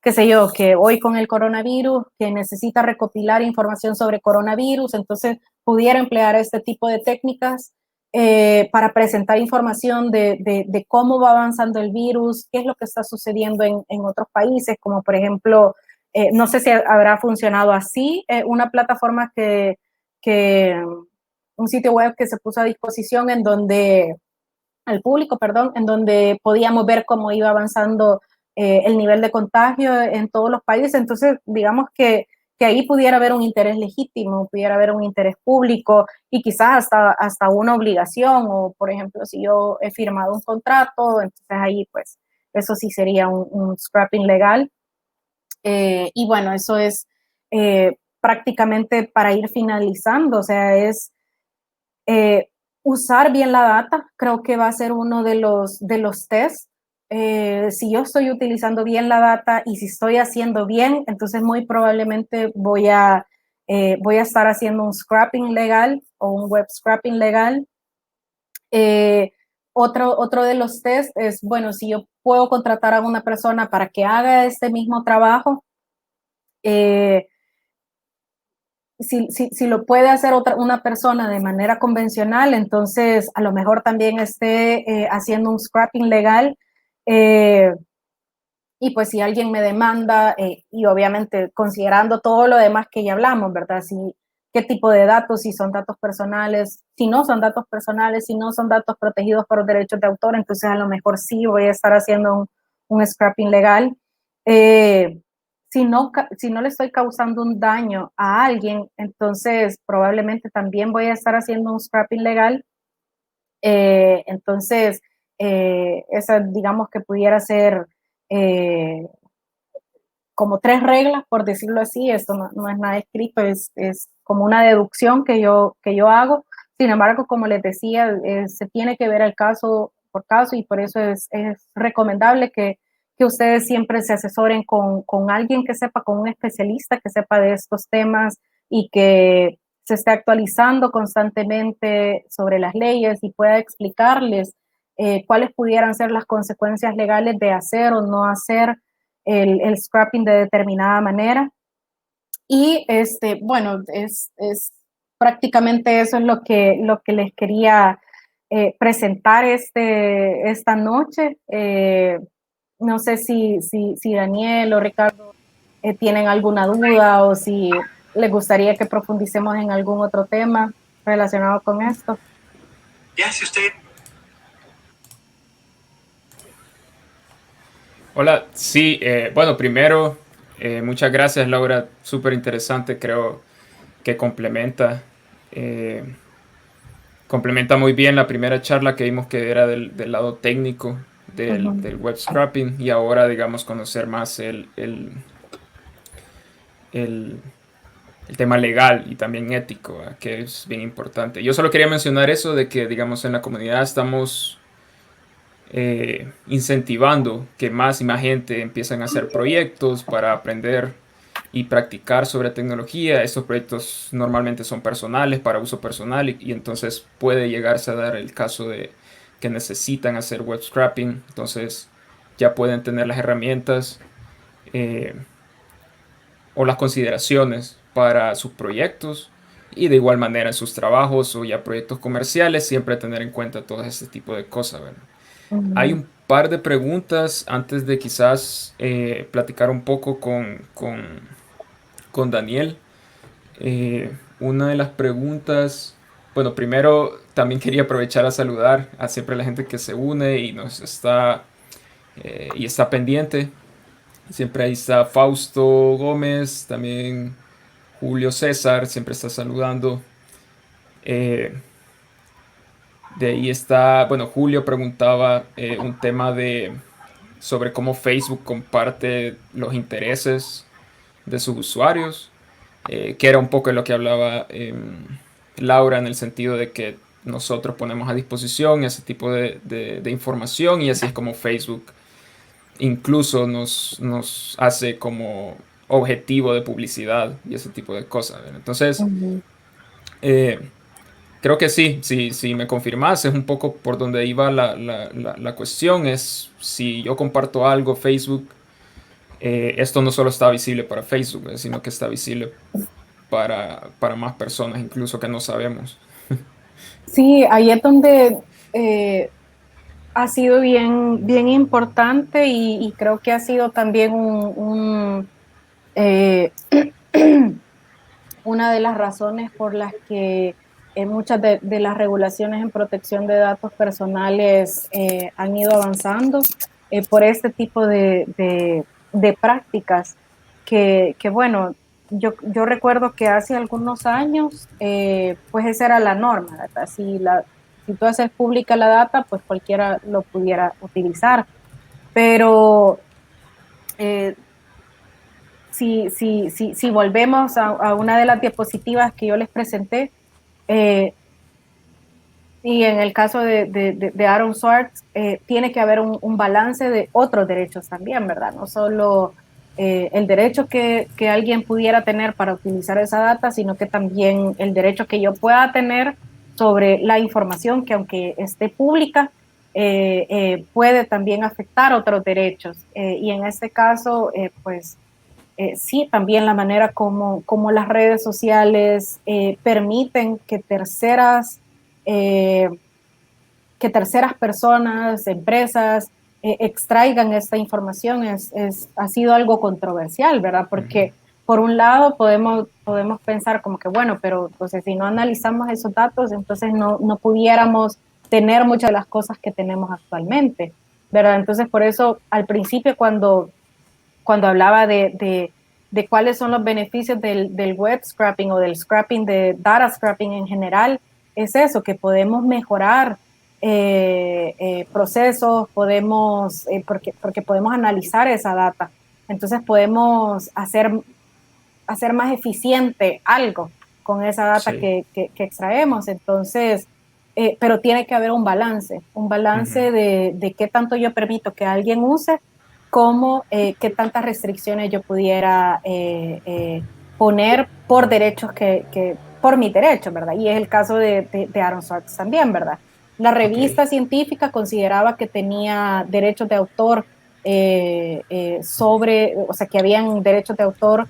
qué sé yo, que hoy con el coronavirus, que necesita recopilar información sobre coronavirus, entonces pudiera emplear este tipo de técnicas para presentar información de cómo va avanzando el virus, qué es lo que está sucediendo en otros países, como por ejemplo, no sé si habrá funcionado así, una plataforma un sitio web que se puso a disposición al público, perdón, en donde podíamos ver cómo iba avanzando el nivel de contagio en todos los países. Entonces, digamos que ahí pudiera haber un interés legítimo, pudiera haber un interés público y quizás hasta una obligación, o por ejemplo, si yo he firmado un contrato, entonces ahí pues eso sí sería un scrapping legal. Y bueno, eso es prácticamente para ir finalizando, o sea, es usar bien la data, creo que va a ser uno de los tests. Si yo estoy utilizando bien la data y si estoy haciendo bien, entonces muy probablemente voy a estar haciendo un scrapping legal o un web scrapping legal. Otro de los tests es, bueno, si yo puedo contratar a una persona para que haga este mismo trabajo, si lo puede hacer una persona de manera convencional, entonces a lo mejor también esté haciendo un scrapping legal. Y pues si alguien me demanda, y obviamente considerando todo lo demás que ya hablamos, ¿verdad? Qué tipo de datos, si son datos personales, si no son datos personales, si no son datos protegidos por los derechos de autor, entonces a lo mejor sí voy a estar haciendo un scrapping legal. Si no le estoy causando un daño a alguien, entonces probablemente también voy a estar haciendo un scrapping legal. Entonces, esa digamos que pudiera ser como 3 reglas, por decirlo así. Esto no es nada escrito, es como una deducción que yo hago. Sin embargo, como les decía, se tiene que ver el caso por caso y por eso es recomendable que ustedes siempre se asesoren con alguien que sepa, con un especialista que sepa de estos temas y que se esté actualizando constantemente sobre las leyes y pueda explicarles cuáles pudieran ser las consecuencias legales de hacer o no hacer el scrapping de determinada manera. Y bueno, es prácticamente eso es lo que les quería presentar esta noche. No sé si Daniel o Ricardo tienen alguna duda o si les gustaría que profundicemos en algún otro tema relacionado con esto. Ya, si usted... Hola, sí, bueno, primero, muchas gracias Laura, súper interesante, creo que eh, complementa muy bien la primera charla que vimos que era del lado técnico del web scrapping y ahora, digamos, conocer más el, el tema legal y también ético, que es bien importante. Yo solo quería mencionar eso de que, digamos, en la comunidad estamos incentivando que más y más gente empiecen a hacer proyectos para aprender y practicar sobre tecnología. Estos proyectos normalmente son personales, para uso personal, y entonces puede llegarse a dar el caso de que necesitan hacer web scrapping, entonces ya pueden tener las herramientas eh, o las consideraciones para sus proyectos y de igual manera en sus trabajos o ya proyectos comerciales siempre tener en cuenta todo este tipo de cosas, ¿verdad? Hay un par de preguntas antes de quizás platicar un poco con Daniel. Una de las preguntas, bueno, primero también quería aprovechar a saludar a siempre la gente que se une y nos está y está pendiente. Siempre ahí está Fausto Gómez, también Julio César, siempre está saludando. Eh, de ahí está, bueno, Julio preguntaba un tema sobre cómo Facebook comparte los intereses de sus usuarios, que era un poco de lo que hablaba Laura en el sentido de que nosotros ponemos a disposición ese tipo de información y así es como Facebook incluso nos hace como objetivo de publicidad y ese tipo de cosas. ¿Verdad? Entonces, eh, creo que sí, si me confirmas, es un poco por donde iba la cuestión, es si yo comparto algo Facebook, esto no solo está visible para Facebook, sino que está visible para más personas, incluso que no sabemos. Sí, ahí es donde eh, ha sido bien, bien importante y creo que ha sido también eh, una de las razones por las que muchas de las regulaciones en protección de datos personales han ido avanzando por este tipo de prácticas que, bueno, yo recuerdo que hace algunos años, pues esa era la norma, ¿verdad? Si tú haces pública la data, pues cualquiera lo pudiera utilizar, pero eh, si volvemos a una de las diapositivas que yo les presenté, eh, y en el caso de Aaron Swartz, tiene que haber un balance de otros derechos también, ¿verdad? No solo el derecho que alguien pudiera tener para utilizar esa data, sino que también el derecho que yo pueda tener sobre la información que aunque esté pública, puede también afectar otros derechos. Y en este caso, pues sí, también la manera como las redes sociales permiten eh, que terceras personas, empresas, extraigan esta información ha sido algo controversial, ¿verdad? Porque por un lado podemos pensar como que, bueno, pero entonces si no analizamos esos datos, entonces no pudiéramos tener muchas de las cosas que tenemos actualmente, ¿verdad? Entonces por eso al principio cuando hablaba de cuáles son los beneficios del web scrapping o del scrapping, de data scrapping en general, es eso, que podemos mejorar procesos, porque podemos analizar esa data. Entonces podemos hacer más eficiente algo con esa data Sí. que extraemos. Entonces, pero tiene que haber un balance de qué tanto yo permito que alguien use, como qué tantas restricciones yo pudiera poner por derechos por mis derechos, ¿verdad? Y es el caso de Aaron Swartz también, ¿verdad? La Ok. revista científica consideraba que tenía derechos de autor o sea, que habían derechos de autor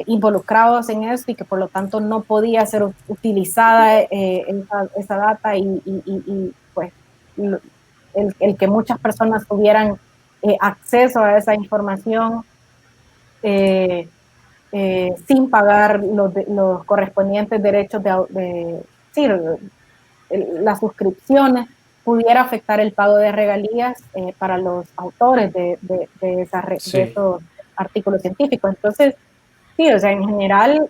involucrados en esto y que por lo tanto no podía ser utilizada esa data y pues el que muchas personas tuvieran acceso a esa información eh, sin pagar los correspondientes derechos sí, las suscripciones, pudiera afectar el pago de regalías para los autores de Sí. esos artículos científicos. Entonces, sí, o sea, en general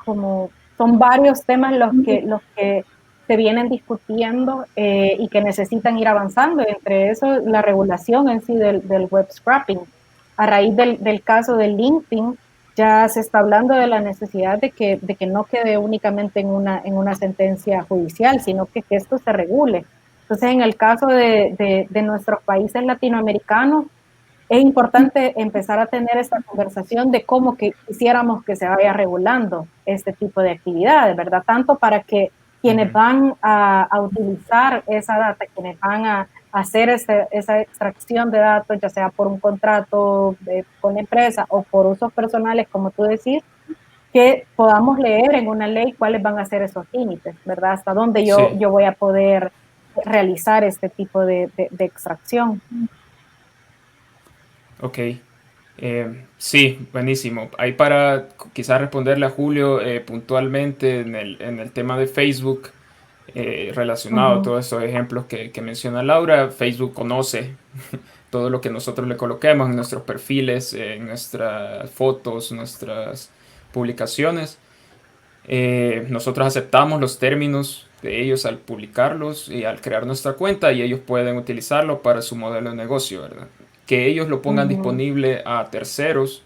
son varios temas los que se vienen discutiendo y que necesitan ir avanzando, entre eso la regulación en sí del web scrapping. A raíz del caso de LinkedIn, ya se está hablando de la necesidad de que no quede únicamente en una sentencia judicial, sino que esto se regule. Entonces, en el caso de nuestros países latinoamericanos, es importante empezar a tener esta conversación de cómo que quisiéramos que se vaya regulando este tipo de actividades, ¿verdad? Tanto para que quienes van a utilizar esa data, quienes van a hacer esa extracción de datos, ya sea por un contrato con la empresa o por usos personales, como tú decís, que podamos leer en una ley cuáles van a ser esos límites, ¿verdad? Hasta dónde yo Sí. voy a poder realizar este tipo de extracción. Ok. Sí, buenísimo. Ahí para quizás responderle a Julio puntualmente en el tema de Facebook, relacionado a todos esos ejemplos que menciona Laura. Facebook conoce todo lo que nosotros le coloquemos en nuestros perfiles, en nuestras fotos, nuestras publicaciones. Nosotros aceptamos los términos de ellos al publicarlos y al crear nuestra cuenta, y ellos pueden utilizarlo para su modelo de negocio, ¿verdad? Que ellos lo pongan disponible a terceros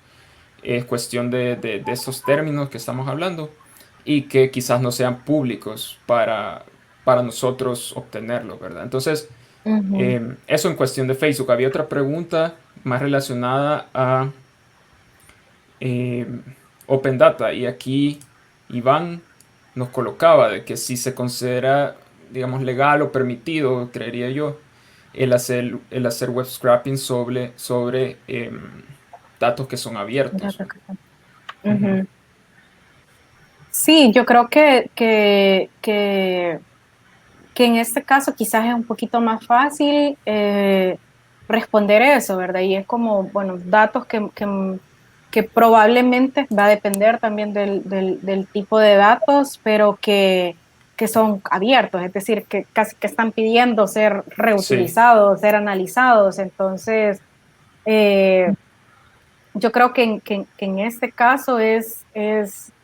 es cuestión de esos términos que estamos hablando, y que quizás no sean públicos para nosotros obtenerlo, ¿verdad? Entonces, eso en cuestión de Facebook. Había otra pregunta más relacionada a eh, Open Data, y aquí Iván nos colocaba de que si se considera, digamos, legal o permitido, creería yo, el hacer web scraping sobre datos que son abiertos. Ujú. Sí, yo creo que en este caso quizás es un poquito más fácil responder eso, ¿verdad? Y es como, bueno, datos que probablemente va a depender también del tipo de datos, pero que son abiertos, es decir, que casi que están pidiendo ser Sí, reutilizados, ser analizados. Entonces, eh, yo creo que en este caso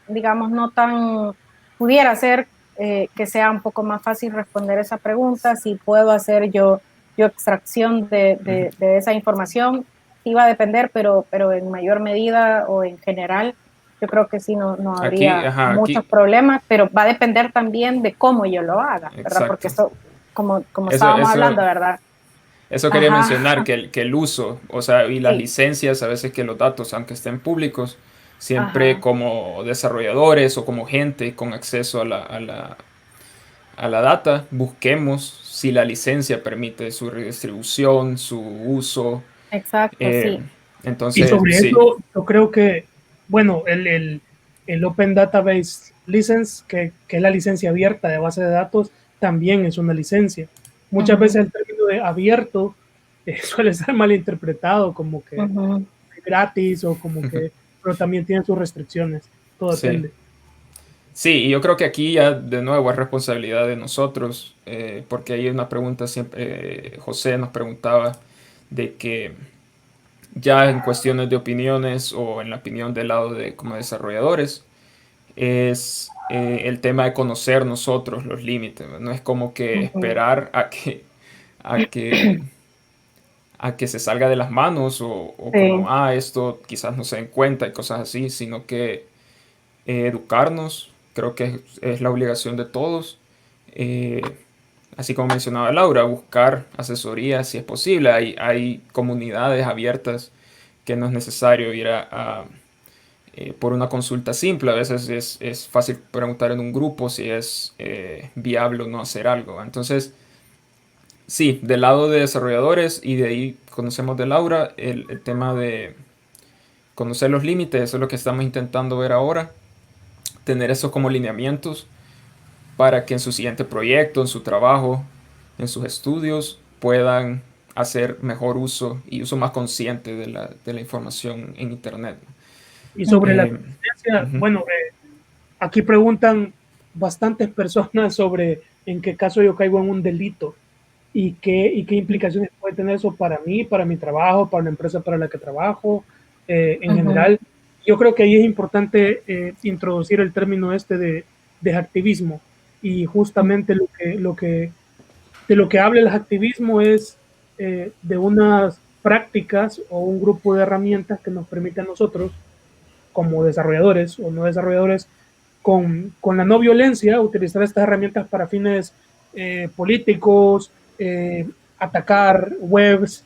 digamos, no tan, pudiera ser que sea un poco más fácil responder esa pregunta, si puedo hacer yo extracción de esa información, sí va a depender, pero en mayor medida o en general, yo creo que sí no aquí, habría ajá, muchos aquí, problemas, pero va a depender también de cómo yo lo haga, ¿verdad? Porque exacto. eso, como Eso, estábamos eso, hablando, ¿verdad? eso quería mencionar, Ajá, que el uso, o sea, y las sí, licencias, a veces que los datos, aunque estén públicos, siempre ajá. como desarrolladores o como gente con acceso a la data, busquemos si la licencia permite su redistribución, su uso. Exacto, eh, sí. Y entonces, sobre sí, eso, yo creo que, bueno, el Open Database License, que es la licencia abierta de base de datos, también es una licencia. Muchas Ujú, veces el término de abierto suele ser malinterpretado como que ujú. gratis o como que, pero también tiene sus restricciones. Todo sí. depende. Sí, y yo creo que aquí ya de nuevo es responsabilidad de nosotros, porque hay una pregunta siempre, José nos preguntaba de que ya en cuestiones de opiniones o en la opinión del lado de como desarrolladores, es el tema de conocer nosotros los límites, ¿no? No es como que Ujú, esperar a que, a que se salga de las manos, o como, sí, esto quizás no se den cuenta y cosas así, sino que educarnos, creo que es la obligación de todos. Eh, Así como mencionaba Laura, buscar asesoría si es posible. Hay comunidades abiertas que no es necesario ir por una consulta simple. A veces es fácil preguntar en un grupo si es viable o no hacer algo. Entonces, sí, del lado de desarrolladores, y de ahí conocemos de Laura el tema de conocer los límites. Eso es lo que estamos intentando ver ahora, tener eso como lineamientos para que en su siguiente proyecto, en su trabajo, en sus estudios, puedan hacer mejor uso y uso más consciente de la información en Internet. Y sobre la Eh, transparencia, Ujú. bueno, aquí preguntan bastantes personas sobre en qué caso yo caigo en un delito y qué implicaciones puede tener eso para mí, para mi trabajo, para la empresa para la que trabajo, en ujú, general. Yo creo que ahí es importante introducir el término este de hacktivismo y justamente de lo que habla el hacktivismo es de unas prácticas o un grupo de herramientas que nos permiten a nosotros como desarrolladores o no desarrolladores con la no violencia, utilizar estas herramientas para fines políticos, atacar webs,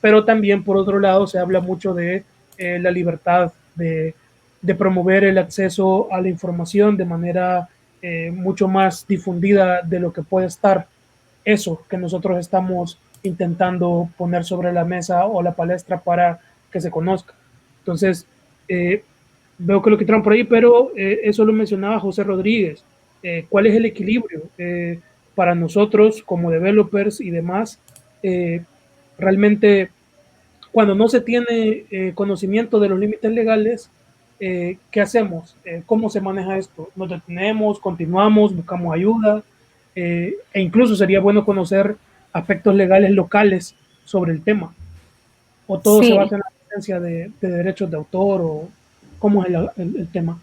pero también por otro lado se habla mucho de la libertad de promover el acceso a la información de manera mucho más difundida de lo que puede estar eso que nosotros estamos intentando poner sobre la mesa o la palestra para que se conozca. Entonces, veo que lo quitaron por ahí, pero eso lo mencionaba José Rodríguez. ¿Cuál es el equilibrio? para nosotros como developers y demás, realmente cuando no se tiene conocimiento de los límites legales, ¿qué hacemos? ¿Cómo se maneja esto? ¿Nos detenemos, continuamos, buscamos ayuda? E incluso sería bueno conocer aspectos legales locales sobre el tema. ¿O todo se Sí, basa en la licencia de derechos de autor? ¿O cómo es el tema?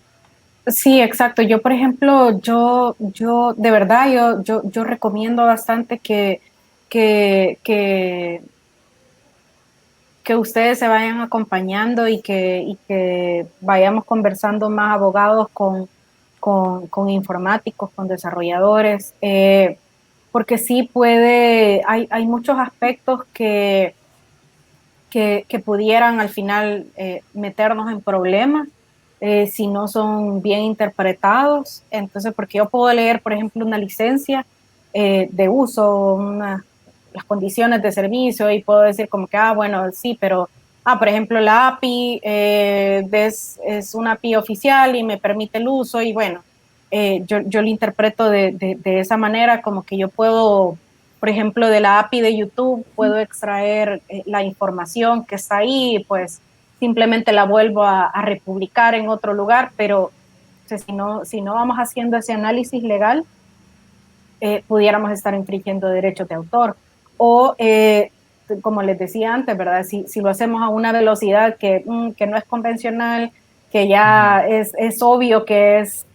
sí, exacto. Yo, por ejemplo, de verdad, yo recomiendo bastante que, que, que ustedes se vayan acompañando y que vayamos conversando más abogados con informáticos, con desarrolladores, porque sí hay muchos aspectos que pudieran al final meternos en problemas si no son bien interpretados. Entonces, porque yo puedo leer, por ejemplo, una licencia de uso, las condiciones de servicio y puedo decir como que, bueno, sí, pero, por ejemplo, la API es una API oficial y me permite el uso y bueno, yo lo interpreto de esa manera, como que yo puedo, por ejemplo, de la API de YouTube puedo extraer la información que está ahí, pues simplemente la vuelvo a republicar en otro lugar, pero o sea, si no vamos haciendo ese análisis legal, pudiéramos estar infringiendo derechos de autor. O, como les decía antes, ¿verdad? Si lo hacemos a una velocidad que no es convencional, que ya es obvio que es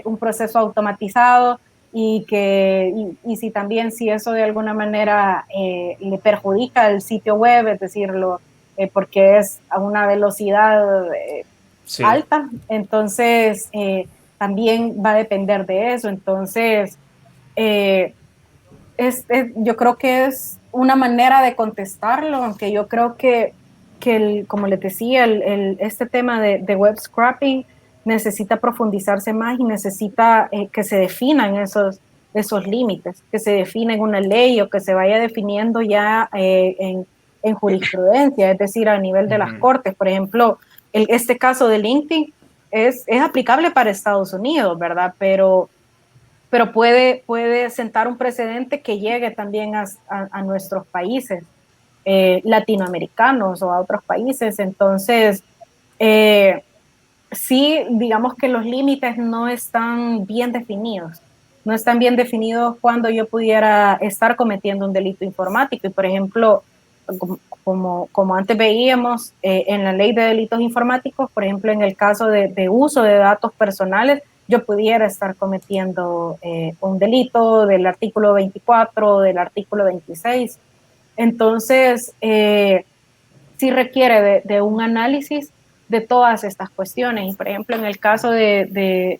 un proceso automatizado y si también si eso de alguna manera le perjudica al sitio web, es decirlo, porque es a una velocidad Sí. alta, entonces también va a depender de eso. Entonces, eh, yo creo que es una manera de contestarlo, aunque yo creo que como les decía, este tema de web scrapping necesita profundizarse más y necesita que se definan esos límites, que se defina en una ley o que se vaya definiendo ya en jurisprudencia, es decir, a nivel de las Ujú. cortes. Por ejemplo, este caso de LinkedIn es aplicable para Estados Unidos, ¿verdad? Pero puede sentar un precedente que llegue también a nuestros países latinoamericanos o a otros países. Entonces, eh, sí, digamos que los límites no están bien definidos. No están bien definidos cuando yo pudiera estar cometiendo un delito informático. Y, por ejemplo, como antes veíamos en la ley de delitos informáticos, por ejemplo, en el caso de uso de datos personales, yo pudiera estar cometiendo un delito del artículo 24 o del artículo 26. Entonces, sí requiere de un análisis de todas estas cuestiones. Y por ejemplo, en el caso de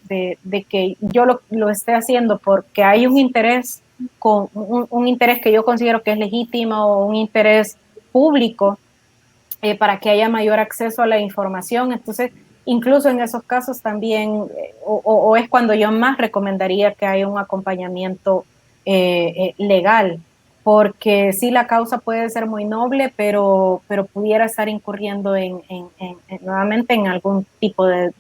que yo lo esté haciendo porque hay un interés, un interés que yo considero que es legítimo o un interés público para que haya mayor acceso a la información, entonces incluso en esos casos también, o es cuando yo más recomendaría que haya un acompañamiento legal, porque sí la causa puede ser muy noble, pero pudiera estar incurriendo nuevamente en algún tipo de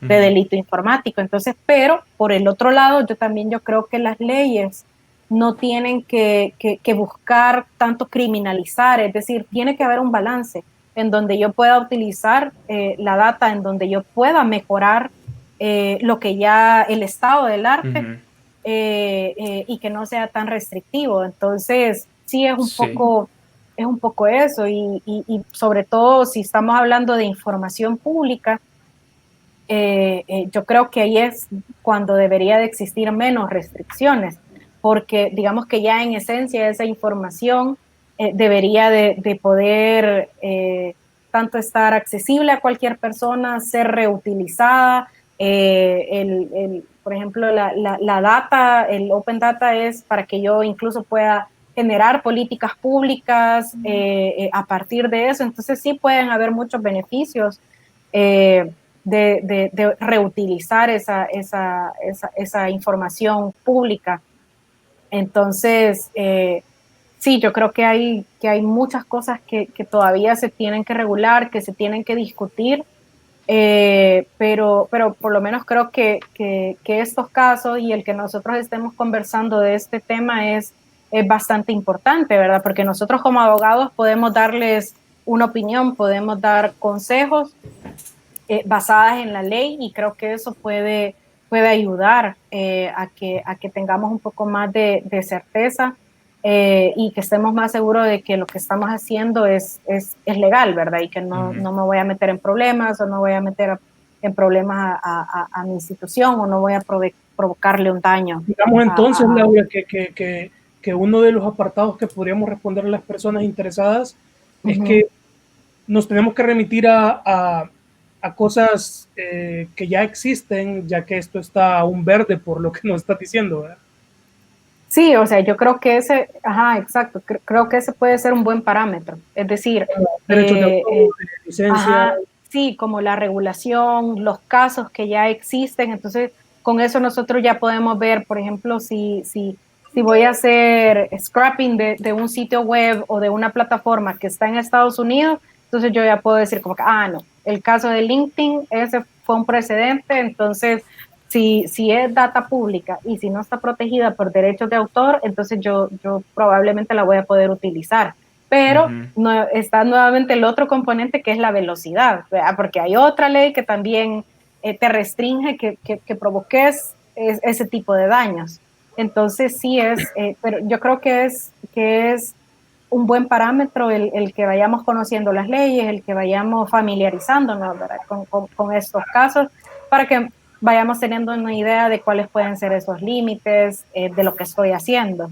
Ujú. delito informático. Entonces, pero por el otro lado, yo creo que las leyes no tienen que buscar tanto criminalizar, es decir, tiene que haber un balance en donde yo pueda utilizar la data, en donde yo pueda mejorar lo que ya el estado del arte Ujú. y que no sea tan restrictivo. Entonces, sí Sí. es un poco eso y sobre todo si estamos hablando de información pública, yo creo que ahí es cuando debería de existir menos restricciones, porque digamos que ya en esencia esa información debería de poder tanto estar accesible a cualquier persona, ser reutilizada. Por ejemplo, la data, el open data es para que yo incluso pueda generar políticas públicas a partir de eso. Entonces sí pueden haber muchos beneficios. De reutilizar esa información pública. Entonces, sí, yo creo que hay muchas cosas que todavía se tienen que regular, que se tienen que discutir pero por lo menos creo que estos casos y el que nosotros estemos conversando de este tema es bastante importante, ¿verdad? Porque nosotros como abogados podemos darles una opinión, podemos dar consejos basadas en la ley, y creo que eso puede ayudar a que tengamos un poco más de certeza y que estemos más seguros de que lo que estamos haciendo es legal, ¿verdad? Y que no me voy a meter en problemas, o no voy a meter en problemas a mi institución, o no voy a provocarle un daño. Digamos entonces, Laura, que uno de los apartados que podríamos responder a las personas interesadas es que nos tenemos que remitir a cosas que ya existen, ya que esto está aún verde por lo que nos está diciendo, ¿verdad? Sí, o sea, yo creo que exacto, creo que ese puede ser un buen parámetro. Es decir, derechos de autor, licencia. Sí, como la regulación, los casos que ya existen. Entonces, con eso nosotros ya podemos ver, por ejemplo, si voy a hacer scrapping de un sitio web o de una plataforma que está en Estados Unidos, entonces yo ya puedo decir como que, no, el caso de LinkedIn, ese fue un precedente, entonces si es data pública y si no está protegida por derechos de autor, entonces yo probablemente la voy a poder utilizar. Pero no, está nuevamente el otro componente, que es la velocidad, ¿verdad? Porque hay otra ley que también te restringe que provoques ese tipo de daños. Entonces sí pero yo creo que es un buen parámetro el que vayamos conociendo las leyes, el que vayamos familiarizándonos, ¿verdad? Con estos casos, para que vayamos teniendo una idea de cuáles pueden ser esos límites de lo que estoy haciendo.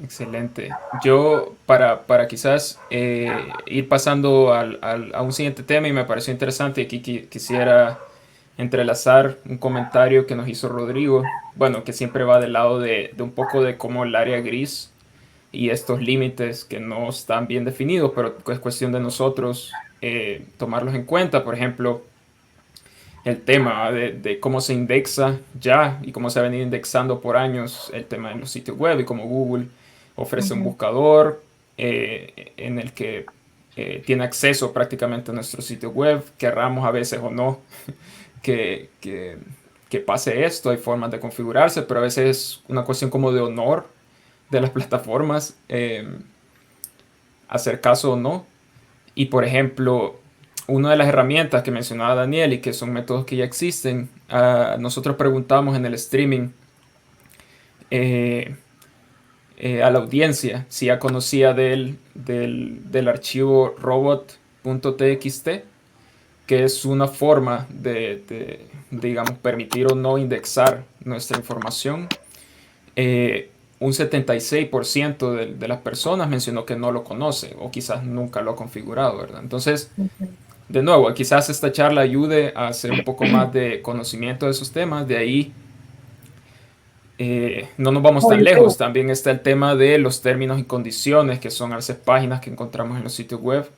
Excelente. Yo, para quizás ir pasando a un siguiente tema, y me pareció interesante, aquí quisiera entrelazar un comentario que nos hizo Rodrigo, bueno, que siempre va del lado de un poco de cómo el área gris y estos límites que no están bien definidos, pero es cuestión de nosotros tomarlos en cuenta. Por ejemplo, el tema de cómo se indexa ya y cómo se ha venido indexando por años el tema en los sitios web, y cómo Google ofrece un buscador en el que tiene acceso prácticamente a nuestro sitio web, querramos a veces o no que pase esto. Hay formas de configurarse, pero a veces es una cuestión como de honor de las plataformas hacer caso o no. Y por ejemplo, una de las herramientas que mencionaba Daniel y que son métodos que ya existen, nosotros preguntamos en el streaming a la audiencia si ya conocía del archivo robot.txt, que es una forma de, digamos, permitir o no indexar nuestra información. Un 76% de las personas mencionó que no lo conoce, o quizás nunca lo ha configurado, ¿verdad? Entonces, de nuevo, quizás esta charla ayude a hacer un poco más de conocimiento de esos temas. De ahí no nos vamos tan lejos. También está el tema de los términos y condiciones, que son a veces páginas que encontramos en los sitios web.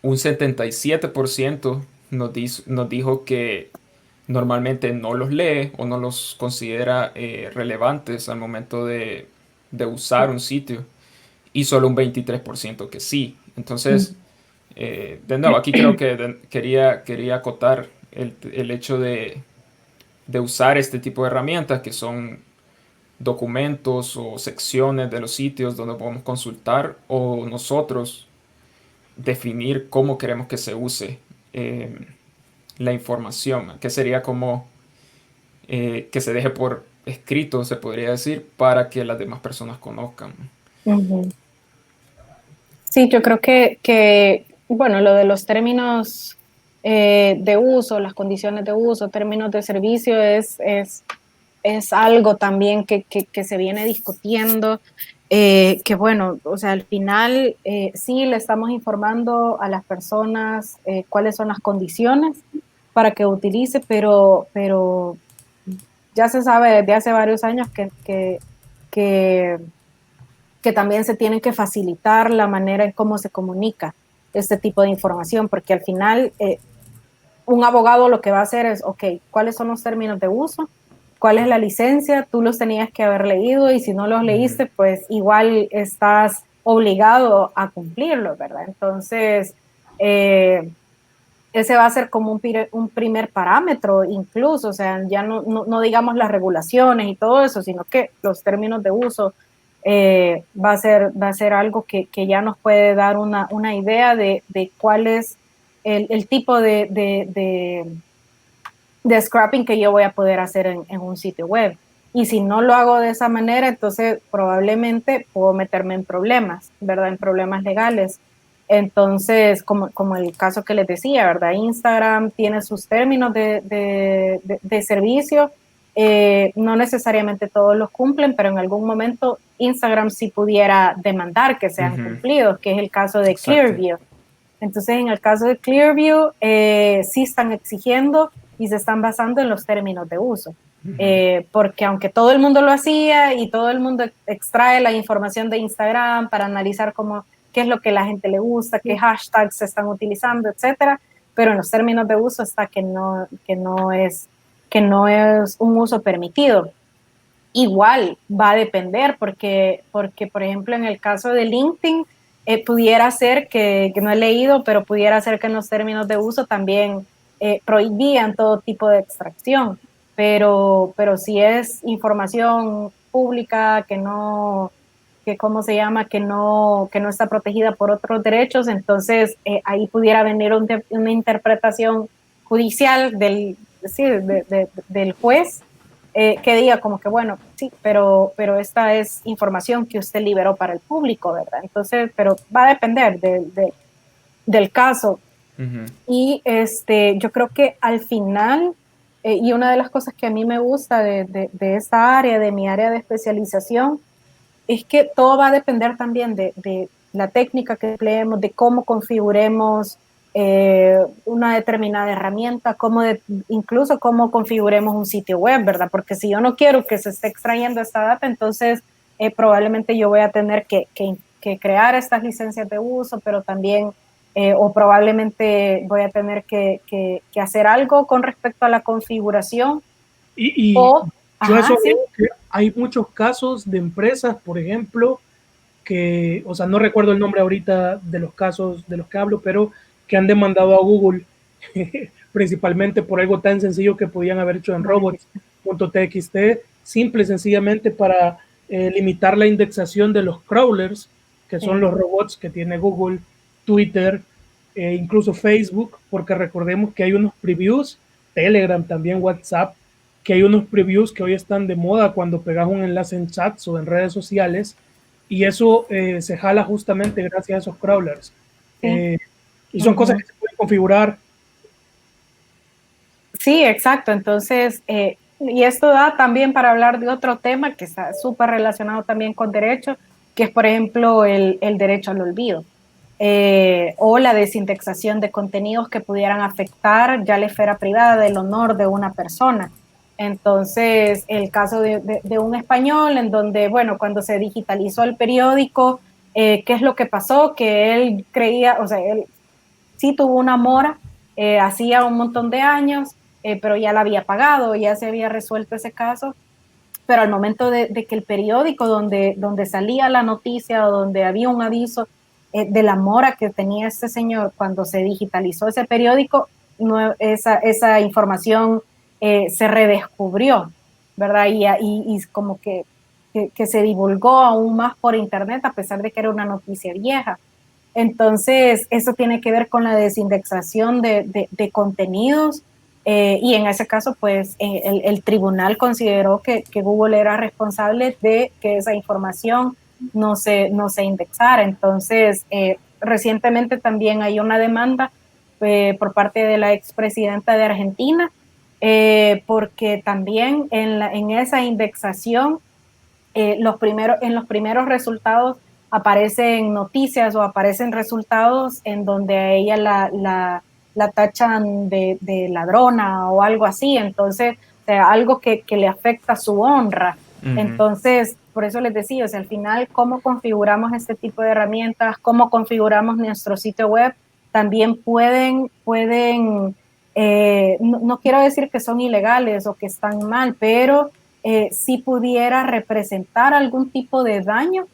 Un 77% nos dijo que normalmente no los lee o no los considera relevantes al momento de usar un sitio, y solo un 23% que sí. Entonces, de nuevo, aquí creo que quería acotar el hecho de usar este tipo de herramientas, que son documentos o secciones de los sitios donde podemos consultar, o nosotros definir cómo queremos que se use la información, que sería como que se deje por escrito, se podría decir, para que las demás personas conozcan. Sí, yo creo que bueno, lo de los términos de uso, las condiciones de uso, términos de servicio es algo también que se viene discutiendo, que bueno, o sea, al final sí le estamos informando a las personas cuáles son las condiciones para que utilice, pero ya se sabe desde hace varios años que también se tiene que facilitar la manera en cómo se comunica este tipo de información, porque al final un abogado lo que va a hacer es, ok, ¿cuáles son los términos de uso? ¿Cuál es la licencia? Tú los tenías que haber leído, y si no los leíste, pues igual estás obligado a cumplirlo, ¿verdad? Entonces, ese va a ser como un primer parámetro incluso, o sea, ya no digamos las regulaciones y todo eso, sino que los términos de uso va a ser algo que ya nos puede dar una idea de cuál es el tipo de scrapping que yo voy a poder hacer en un sitio web. Y si no lo hago de esa manera, entonces probablemente puedo meterme en problemas, ¿verdad? En problemas legales. Entonces, como el caso que les decía, ¿verdad? Instagram tiene sus términos de servicio, no necesariamente todos los cumplen, pero en algún momento Instagram sí pudiera demandar que sean cumplidos, que es el caso de Clearview. Entonces, en el caso de Clearview, sí están exigiendo y se están basando en los términos de uso. Porque aunque todo el mundo lo hacía y todo el mundo extrae la información de Instagram para analizar qué es lo que a la gente le gusta, qué hashtags se están utilizando, etcétera, pero en los términos de uso está que no es un uso permitido. Igual va a depender porque por ejemplo, en el caso de LinkedIn, pudiera ser que no he leído, pero pudiera ser que en los términos de uso también prohibían todo tipo de extracción, pero si es información pública ¿cómo se llama? Que no está protegida por otros derechos, entonces ahí pudiera venir una interpretación judicial del juez, que diga como que, bueno, sí, pero esta es información que usted liberó para el público, ¿verdad? Entonces, pero va a depender del caso. Y yo creo que al final, y una de las cosas que a mí me gusta de esta área, de mi área de especialización, es que todo va a depender también de la técnica que empleemos, de cómo configuremos una determinada herramienta, incluso cómo configuremos un sitio web, ¿verdad? Porque si yo no quiero que se esté extrayendo esta data, entonces probablemente yo voy a tener que crear estas licencias de uso, pero también, o probablemente voy a tener que hacer algo con respecto a la configuración. Yo eso veo que hay muchos casos de empresas, por ejemplo, que, o sea, no recuerdo el nombre ahorita de los casos de los que hablo, pero que han demandado a Google principalmente por algo tan sencillo que podían haber hecho en robots.txt, simple y sencillamente para limitar la indexación de los crawlers, que son los robots que tiene Google, Twitter, incluso Facebook, porque recordemos que hay unos previews, Telegram, también WhatsApp, que hay unos previews que hoy están de moda cuando pegas un enlace en chats o en redes sociales, y eso se jala justamente gracias a esos crawlers. Y son cosas que se pueden configurar. Sí, exacto. Entonces, y esto da también para hablar de otro tema que está súper relacionado también con derecho, que es, por ejemplo, el derecho al olvido, o la desindexación de contenidos que pudieran afectar ya la esfera privada del honor de una persona. Entonces, el caso de un español en donde, bueno, cuando se digitalizó el periódico, ¿qué es lo que pasó? Que él creía, o sea, él sí tuvo una mora hacía un montón de años, pero ya la había pagado, ya se había resuelto ese caso, pero al momento de que el periódico donde salía la noticia o donde había un aviso de la mora que tenía este señor, cuando se digitalizó ese periódico, esa información se redescubrió, ¿verdad? Y como que se divulgó aún más por internet, a pesar de que era una noticia vieja. Entonces, eso tiene que ver con la desindexación de contenidos, y en ese caso, pues, el tribunal consideró que Google era responsable de que esa información no se indexara. Entonces, recientemente también hay una demanda por parte de la expresidenta de Argentina, porque también en esa indexación, en los primeros resultados aparecen noticias o aparecen resultados en donde a ella la tachan de ladrona o algo así, entonces, o sea, algo que le afecta su honra. Entonces, por eso les decía, o sea, al final, cómo configuramos este tipo de herramientas, cómo configuramos nuestro sitio web, también pueden no quiero decir que son ilegales o que están mal, pero si pudiera representar algún tipo de daño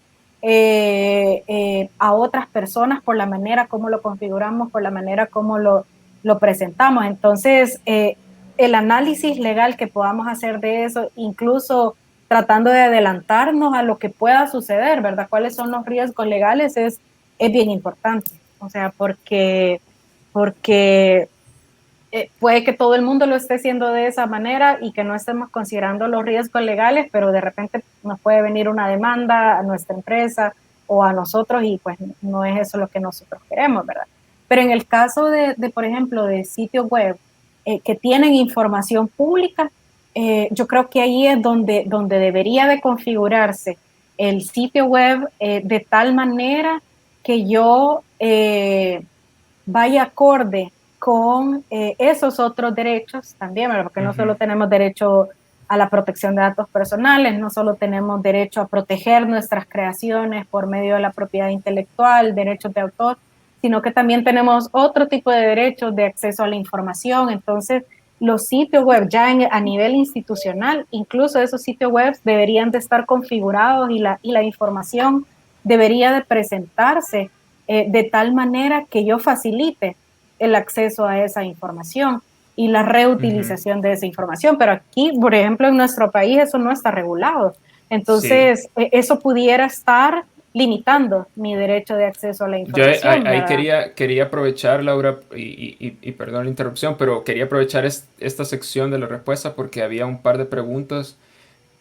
a otras personas por la manera como lo configuramos, por la manera como lo presentamos. Entonces, el análisis legal que podamos hacer de eso, incluso tratando de adelantarnos a lo que pueda suceder, ¿verdad? ¿Cuáles son los riesgos legales? Es bien importante. O sea, porque puede que todo el mundo lo esté haciendo de esa manera y que no estemos considerando los riesgos legales, pero de repente nos puede venir una demanda a nuestra empresa o a nosotros y pues no es eso lo que nosotros queremos, ¿verdad? Pero en el caso de por ejemplo, de sitios web que tienen información pública, yo creo que ahí es donde debería de configurarse el sitio web de tal manera que yo vaya acorde con esos otros derechos también, ¿verdad? Porque no solo tenemos derecho a la protección de datos personales, no solo tenemos derecho a proteger nuestras creaciones por medio de la propiedad intelectual, derechos de autor, sino que también tenemos otro tipo de derechos de acceso a la información. Entonces, los sitios web ya a nivel institucional, incluso esos sitios web deberían de estar configurados y la información debería de presentarse de tal manera que yo facilite el acceso a esa información y la reutilización de esa información. Pero aquí, por ejemplo, en nuestro país eso no está regulado. Entonces, eso pudiera estar limitando mi derecho de acceso a la información. Yo ahí quería aprovechar, Laura, y perdón la interrupción, pero quería aprovechar esta sección de la respuesta porque había un par de preguntas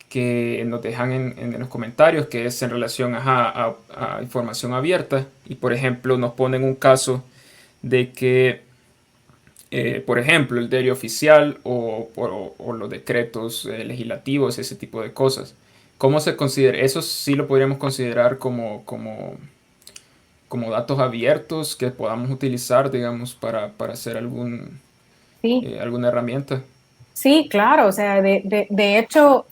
que nos dejan en los comentarios, que es en relación a información abierta. Y por ejemplo, nos ponen un caso de que, por ejemplo, el diario oficial o los decretos legislativos, ese tipo de cosas. ¿Cómo se considera? Eso sí lo podríamos considerar como datos abiertos que podamos utilizar, digamos, para hacer Sí. alguna herramienta. Sí, claro, o sea, de hecho,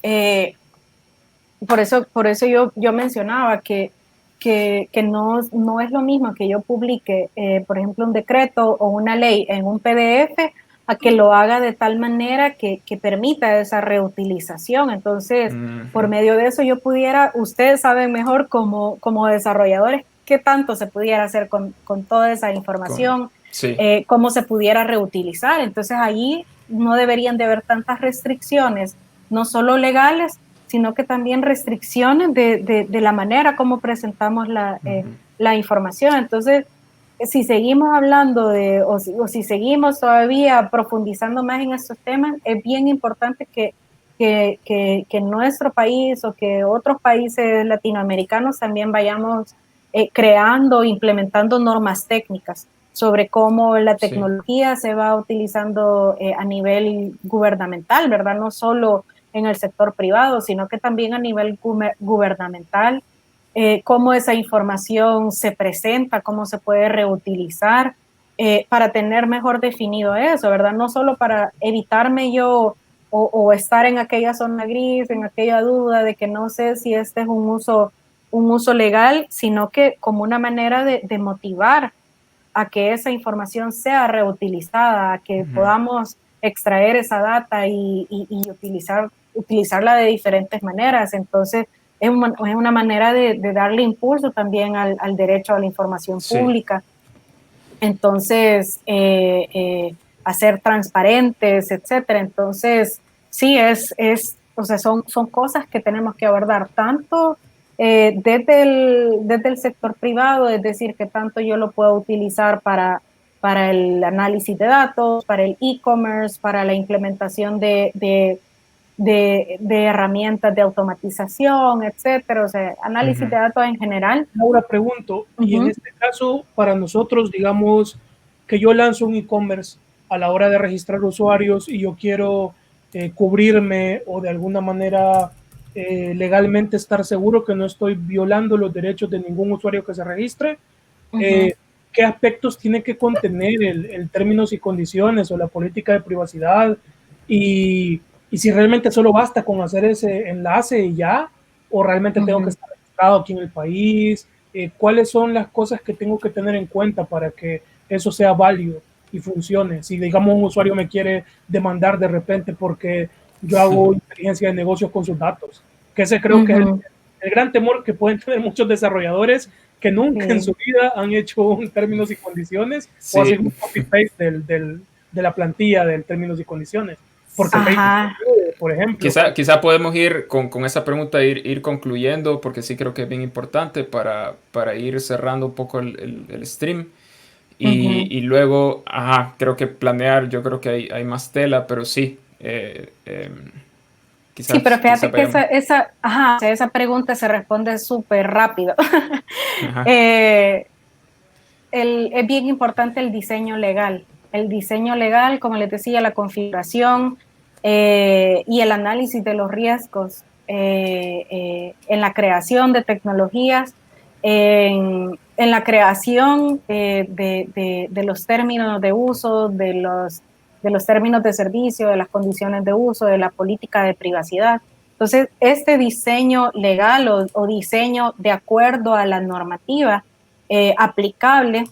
por eso yo mencionaba que no es lo mismo que yo publique, por ejemplo, un decreto o una ley en un PDF a que lo haga de tal manera que permita esa reutilización. Entonces, por medio de eso yo pudiera, ustedes saben mejor como desarrolladores qué tanto se pudiera hacer con toda esa información, Sí. cómo se pudiera reutilizar. Entonces, ahí no deberían de haber tantas restricciones, no solo legales, sino que también restricciones de la manera como presentamos la información. Entonces, si seguimos hablando o si seguimos todavía profundizando más en estos temas, es bien importante que nuestro país o que otros países latinoamericanos también vayamos creando, implementando normas técnicas sobre cómo la tecnología se va utilizando a nivel gubernamental, ¿verdad? No solo en el sector privado, sino que también a nivel gubernamental, cómo esa información se presenta, cómo se puede reutilizar para tener mejor definido eso, ¿verdad? No solo para evitarme yo o estar en aquella zona gris, en aquella duda de que no sé si este es un uso legal, sino que como una manera de motivar a que esa información sea reutilizada, a que podamos extraer esa data y utilizarla de diferentes maneras. Entonces, es una manera de darle impulso también al derecho a la información pública. Entonces, hacer transparentes, etcétera. Entonces, sí, o sea, son cosas que tenemos que abordar tanto desde el sector privado, es decir, que tanto yo lo puedo utilizar para el análisis de datos, para el e-commerce, para la implementación de herramientas de automatización, etcétera, o sea, análisis de datos en general. Ahora pregunto, y en este caso, para nosotros, digamos que yo lanzo un e-commerce a la hora de registrar usuarios y yo quiero cubrirme o de alguna manera legalmente estar seguro que no estoy violando los derechos de ningún usuario que se registre, ¿qué aspectos tiene que contener el términos y condiciones o la política de privacidad? Y si realmente solo basta con hacer ese enlace y ya, o realmente tengo que estar registrado aquí en el país, cuáles son las cosas que tengo que tener en cuenta para que eso sea válido y funcione. Si, digamos, un usuario me quiere demandar de repente porque yo hago inteligencia de negocios con sus datos, que ese creo que es el gran temor que pueden tener muchos desarrolladores que nunca en su vida han hecho un términos y condiciones o hacen un copy-paste de la plantilla del términos y condiciones. Porque Facebook, por ejemplo. Quizá podemos ir con esa pregunta, ir concluyendo, porque sí creo que es bien importante para ir cerrando un poco el stream. Y luego, creo que planear, yo creo que hay más tela, pero sí. Sí, pero fíjate que esa pregunta se responde súper rápido. Es bien importante el diseño legal. El diseño legal, como les decía, la configuración y el análisis de los riesgos en la creación de tecnologías, en la creación de los términos de uso, de los términos de servicio, de las condiciones de uso, de la política de privacidad. Entonces, este diseño legal o diseño de acuerdo a la normativa aplicable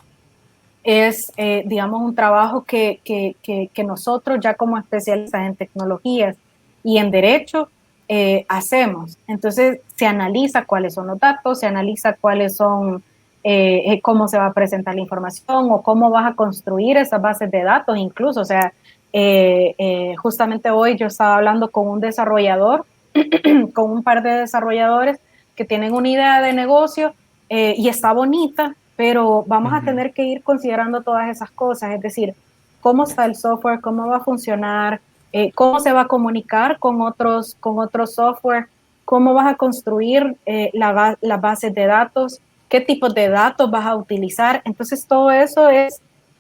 es, digamos, un trabajo que nosotros ya como especialistas en tecnologías y en derecho hacemos. Entonces, se analiza cuáles son los datos, se analiza cuáles son, cómo se va a presentar la información o cómo vas a construir esas bases de datos incluso. O sea, justamente hoy yo estaba hablando con un desarrollador, con un par de desarrolladores que tienen una idea de negocio y está bonita, pero vamos a tener que ir considerando todas esas cosas, es decir, cómo está el software, cómo va a funcionar, cómo se va a comunicar con otros software, cómo vas a construir las bases de datos, qué tipos de datos vas a utilizar. Entonces, todo eso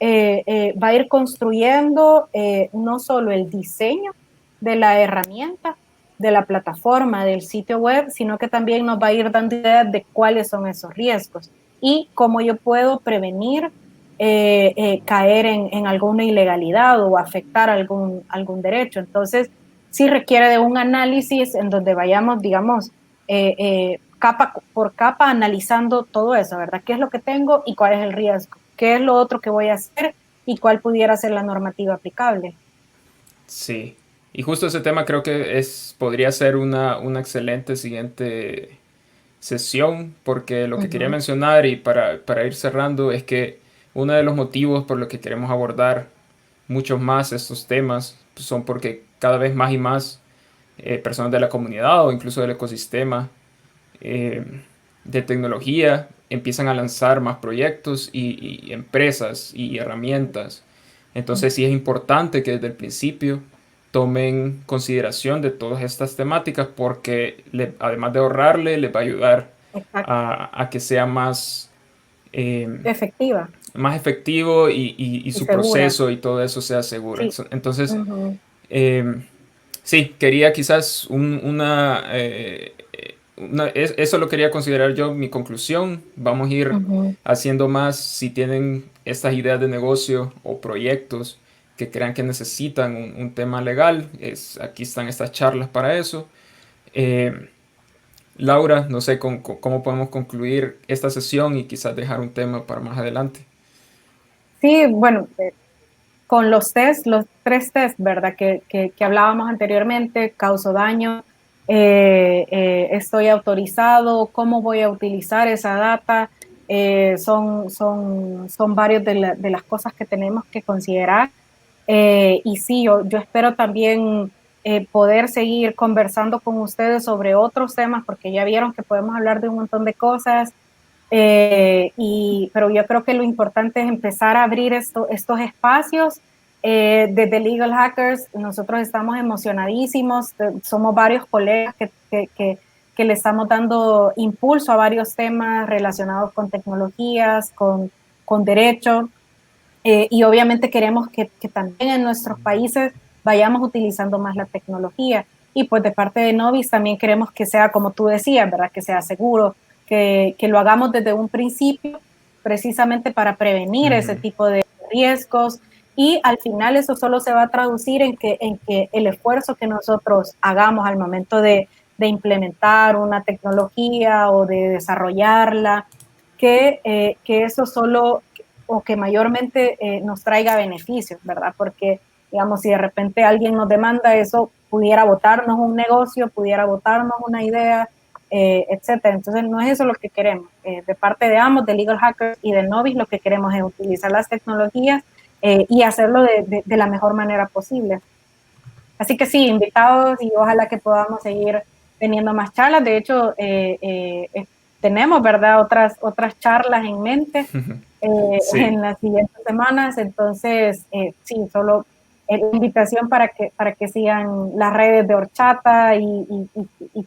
va a ir construyendo no solo el diseño de la herramienta, de la plataforma, del sitio web, sino que también nos va a ir dando ideas de cuáles son esos riesgos y cómo yo puedo prevenir caer en alguna ilegalidad o afectar algún derecho. Entonces, sí requiere de un análisis en donde vayamos, digamos, capa por capa analizando todo eso, ¿verdad? ¿Qué es lo que tengo y cuál es el riesgo? ¿Qué es lo otro que voy a hacer y cuál pudiera ser la normativa aplicable? Sí, y justo ese tema creo que podría ser una excelente siguiente sesión, porque lo que quería mencionar y para ir cerrando es que uno de los motivos por los que queremos abordar muchos más estos temas pues, son porque cada vez más y más personas de la comunidad o incluso del ecosistema eh, de tecnología empiezan a lanzar más proyectos y empresas y herramientas. Entonces sí es importante que desde el principio tomen consideración de todas estas temáticas porque además de ahorrarle, les va a ayudar a que sea más efectiva. Más efectivo y su segura. Proceso y todo eso sea seguro. Sí. Entonces, sí, quería quizás eso lo quería considerar yo mi conclusión. Vamos a ir haciendo más si tienen estas ideas de negocio o proyectos que crean que necesitan un tema legal. Aquí están estas charlas para eso. Laura, no sé cómo podemos concluir esta sesión y quizás dejar un tema para más adelante. Sí, bueno, con los tres test, ¿verdad? Que hablábamos anteriormente, causo daño, estoy autorizado, cómo voy a utilizar esa data, son varios de las cosas que tenemos que considerar. Y sí, yo espero también poder seguir conversando con ustedes sobre otros temas, porque ya vieron que podemos hablar de un montón de cosas. Pero yo creo que lo importante es empezar a abrir estos espacios. Desde Legal Hackers nosotros estamos emocionadísimos, somos varios colegas que le estamos dando impulso a varios temas relacionados con tecnologías, con derecho, y obviamente queremos que también en nuestros países vayamos utilizando más la tecnología, y pues de parte de Novis también queremos que sea, como tú decías, ¿verdad? Que sea seguro, que lo hagamos desde un principio, precisamente para prevenir ese tipo de riesgos, y al final eso solo se va a traducir en que el esfuerzo que nosotros hagamos al momento de implementar una tecnología o de desarrollarla, que eso solo, o que mayormente nos traiga beneficios, ¿verdad? Porque, digamos, si de repente alguien nos demanda eso, pudiera botarnos un negocio, pudiera botarnos una idea, etcétera. Entonces no es eso lo que queremos. De parte de ambos, de Legal Hackers y de Novice, lo que queremos es utilizar las tecnologías y hacerlo de la mejor manera posible. Así que sí, invitados, y ojalá que podamos seguir teniendo más charlas. De hecho, tenemos, ¿verdad?, otras charlas en mente Sí. en las siguientes semanas. Entonces, sí, solo invitación para que sigan las redes de Horchata y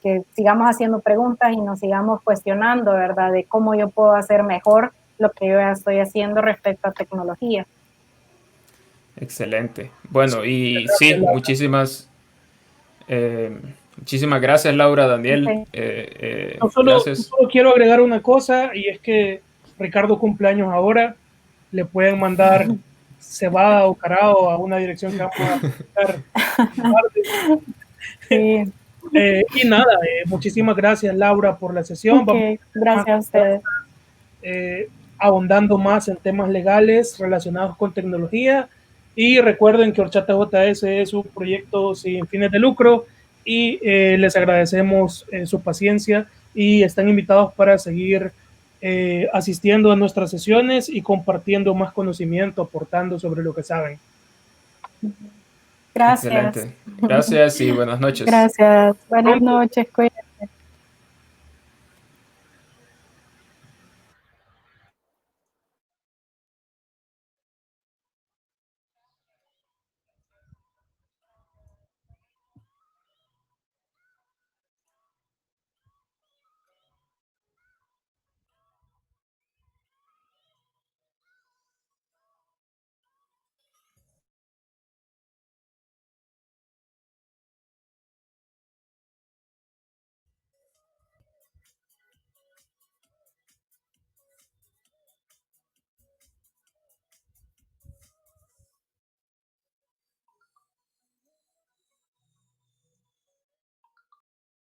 que sigamos haciendo preguntas y nos sigamos cuestionando, ¿verdad?, de cómo yo puedo hacer mejor lo que yo ya estoy haciendo respecto a tecnología. Excelente. Bueno, y sí, Laura. muchísimas gracias, Laura, Daniel. Okay. Solo Gracias. quiero agregar una cosa, y es que Ricardo cumpleaños ahora. Le pueden mandar cebada o carao a una dirección que vamos a publicar. Sí. Y nada, muchísimas gracias, Laura, por la sesión. Okay. Gracias a ustedes. Ahondando más en temas legales relacionados con tecnología. Y recuerden que Horchata JS es un proyecto sin fines de lucro y les agradecemos su paciencia y están invitados para seguir asistiendo a nuestras sesiones y compartiendo más conocimiento, aportando sobre lo que saben. Gracias. Excelente. Gracias y buenas noches. Gracias. Buenas noches. Cuídense.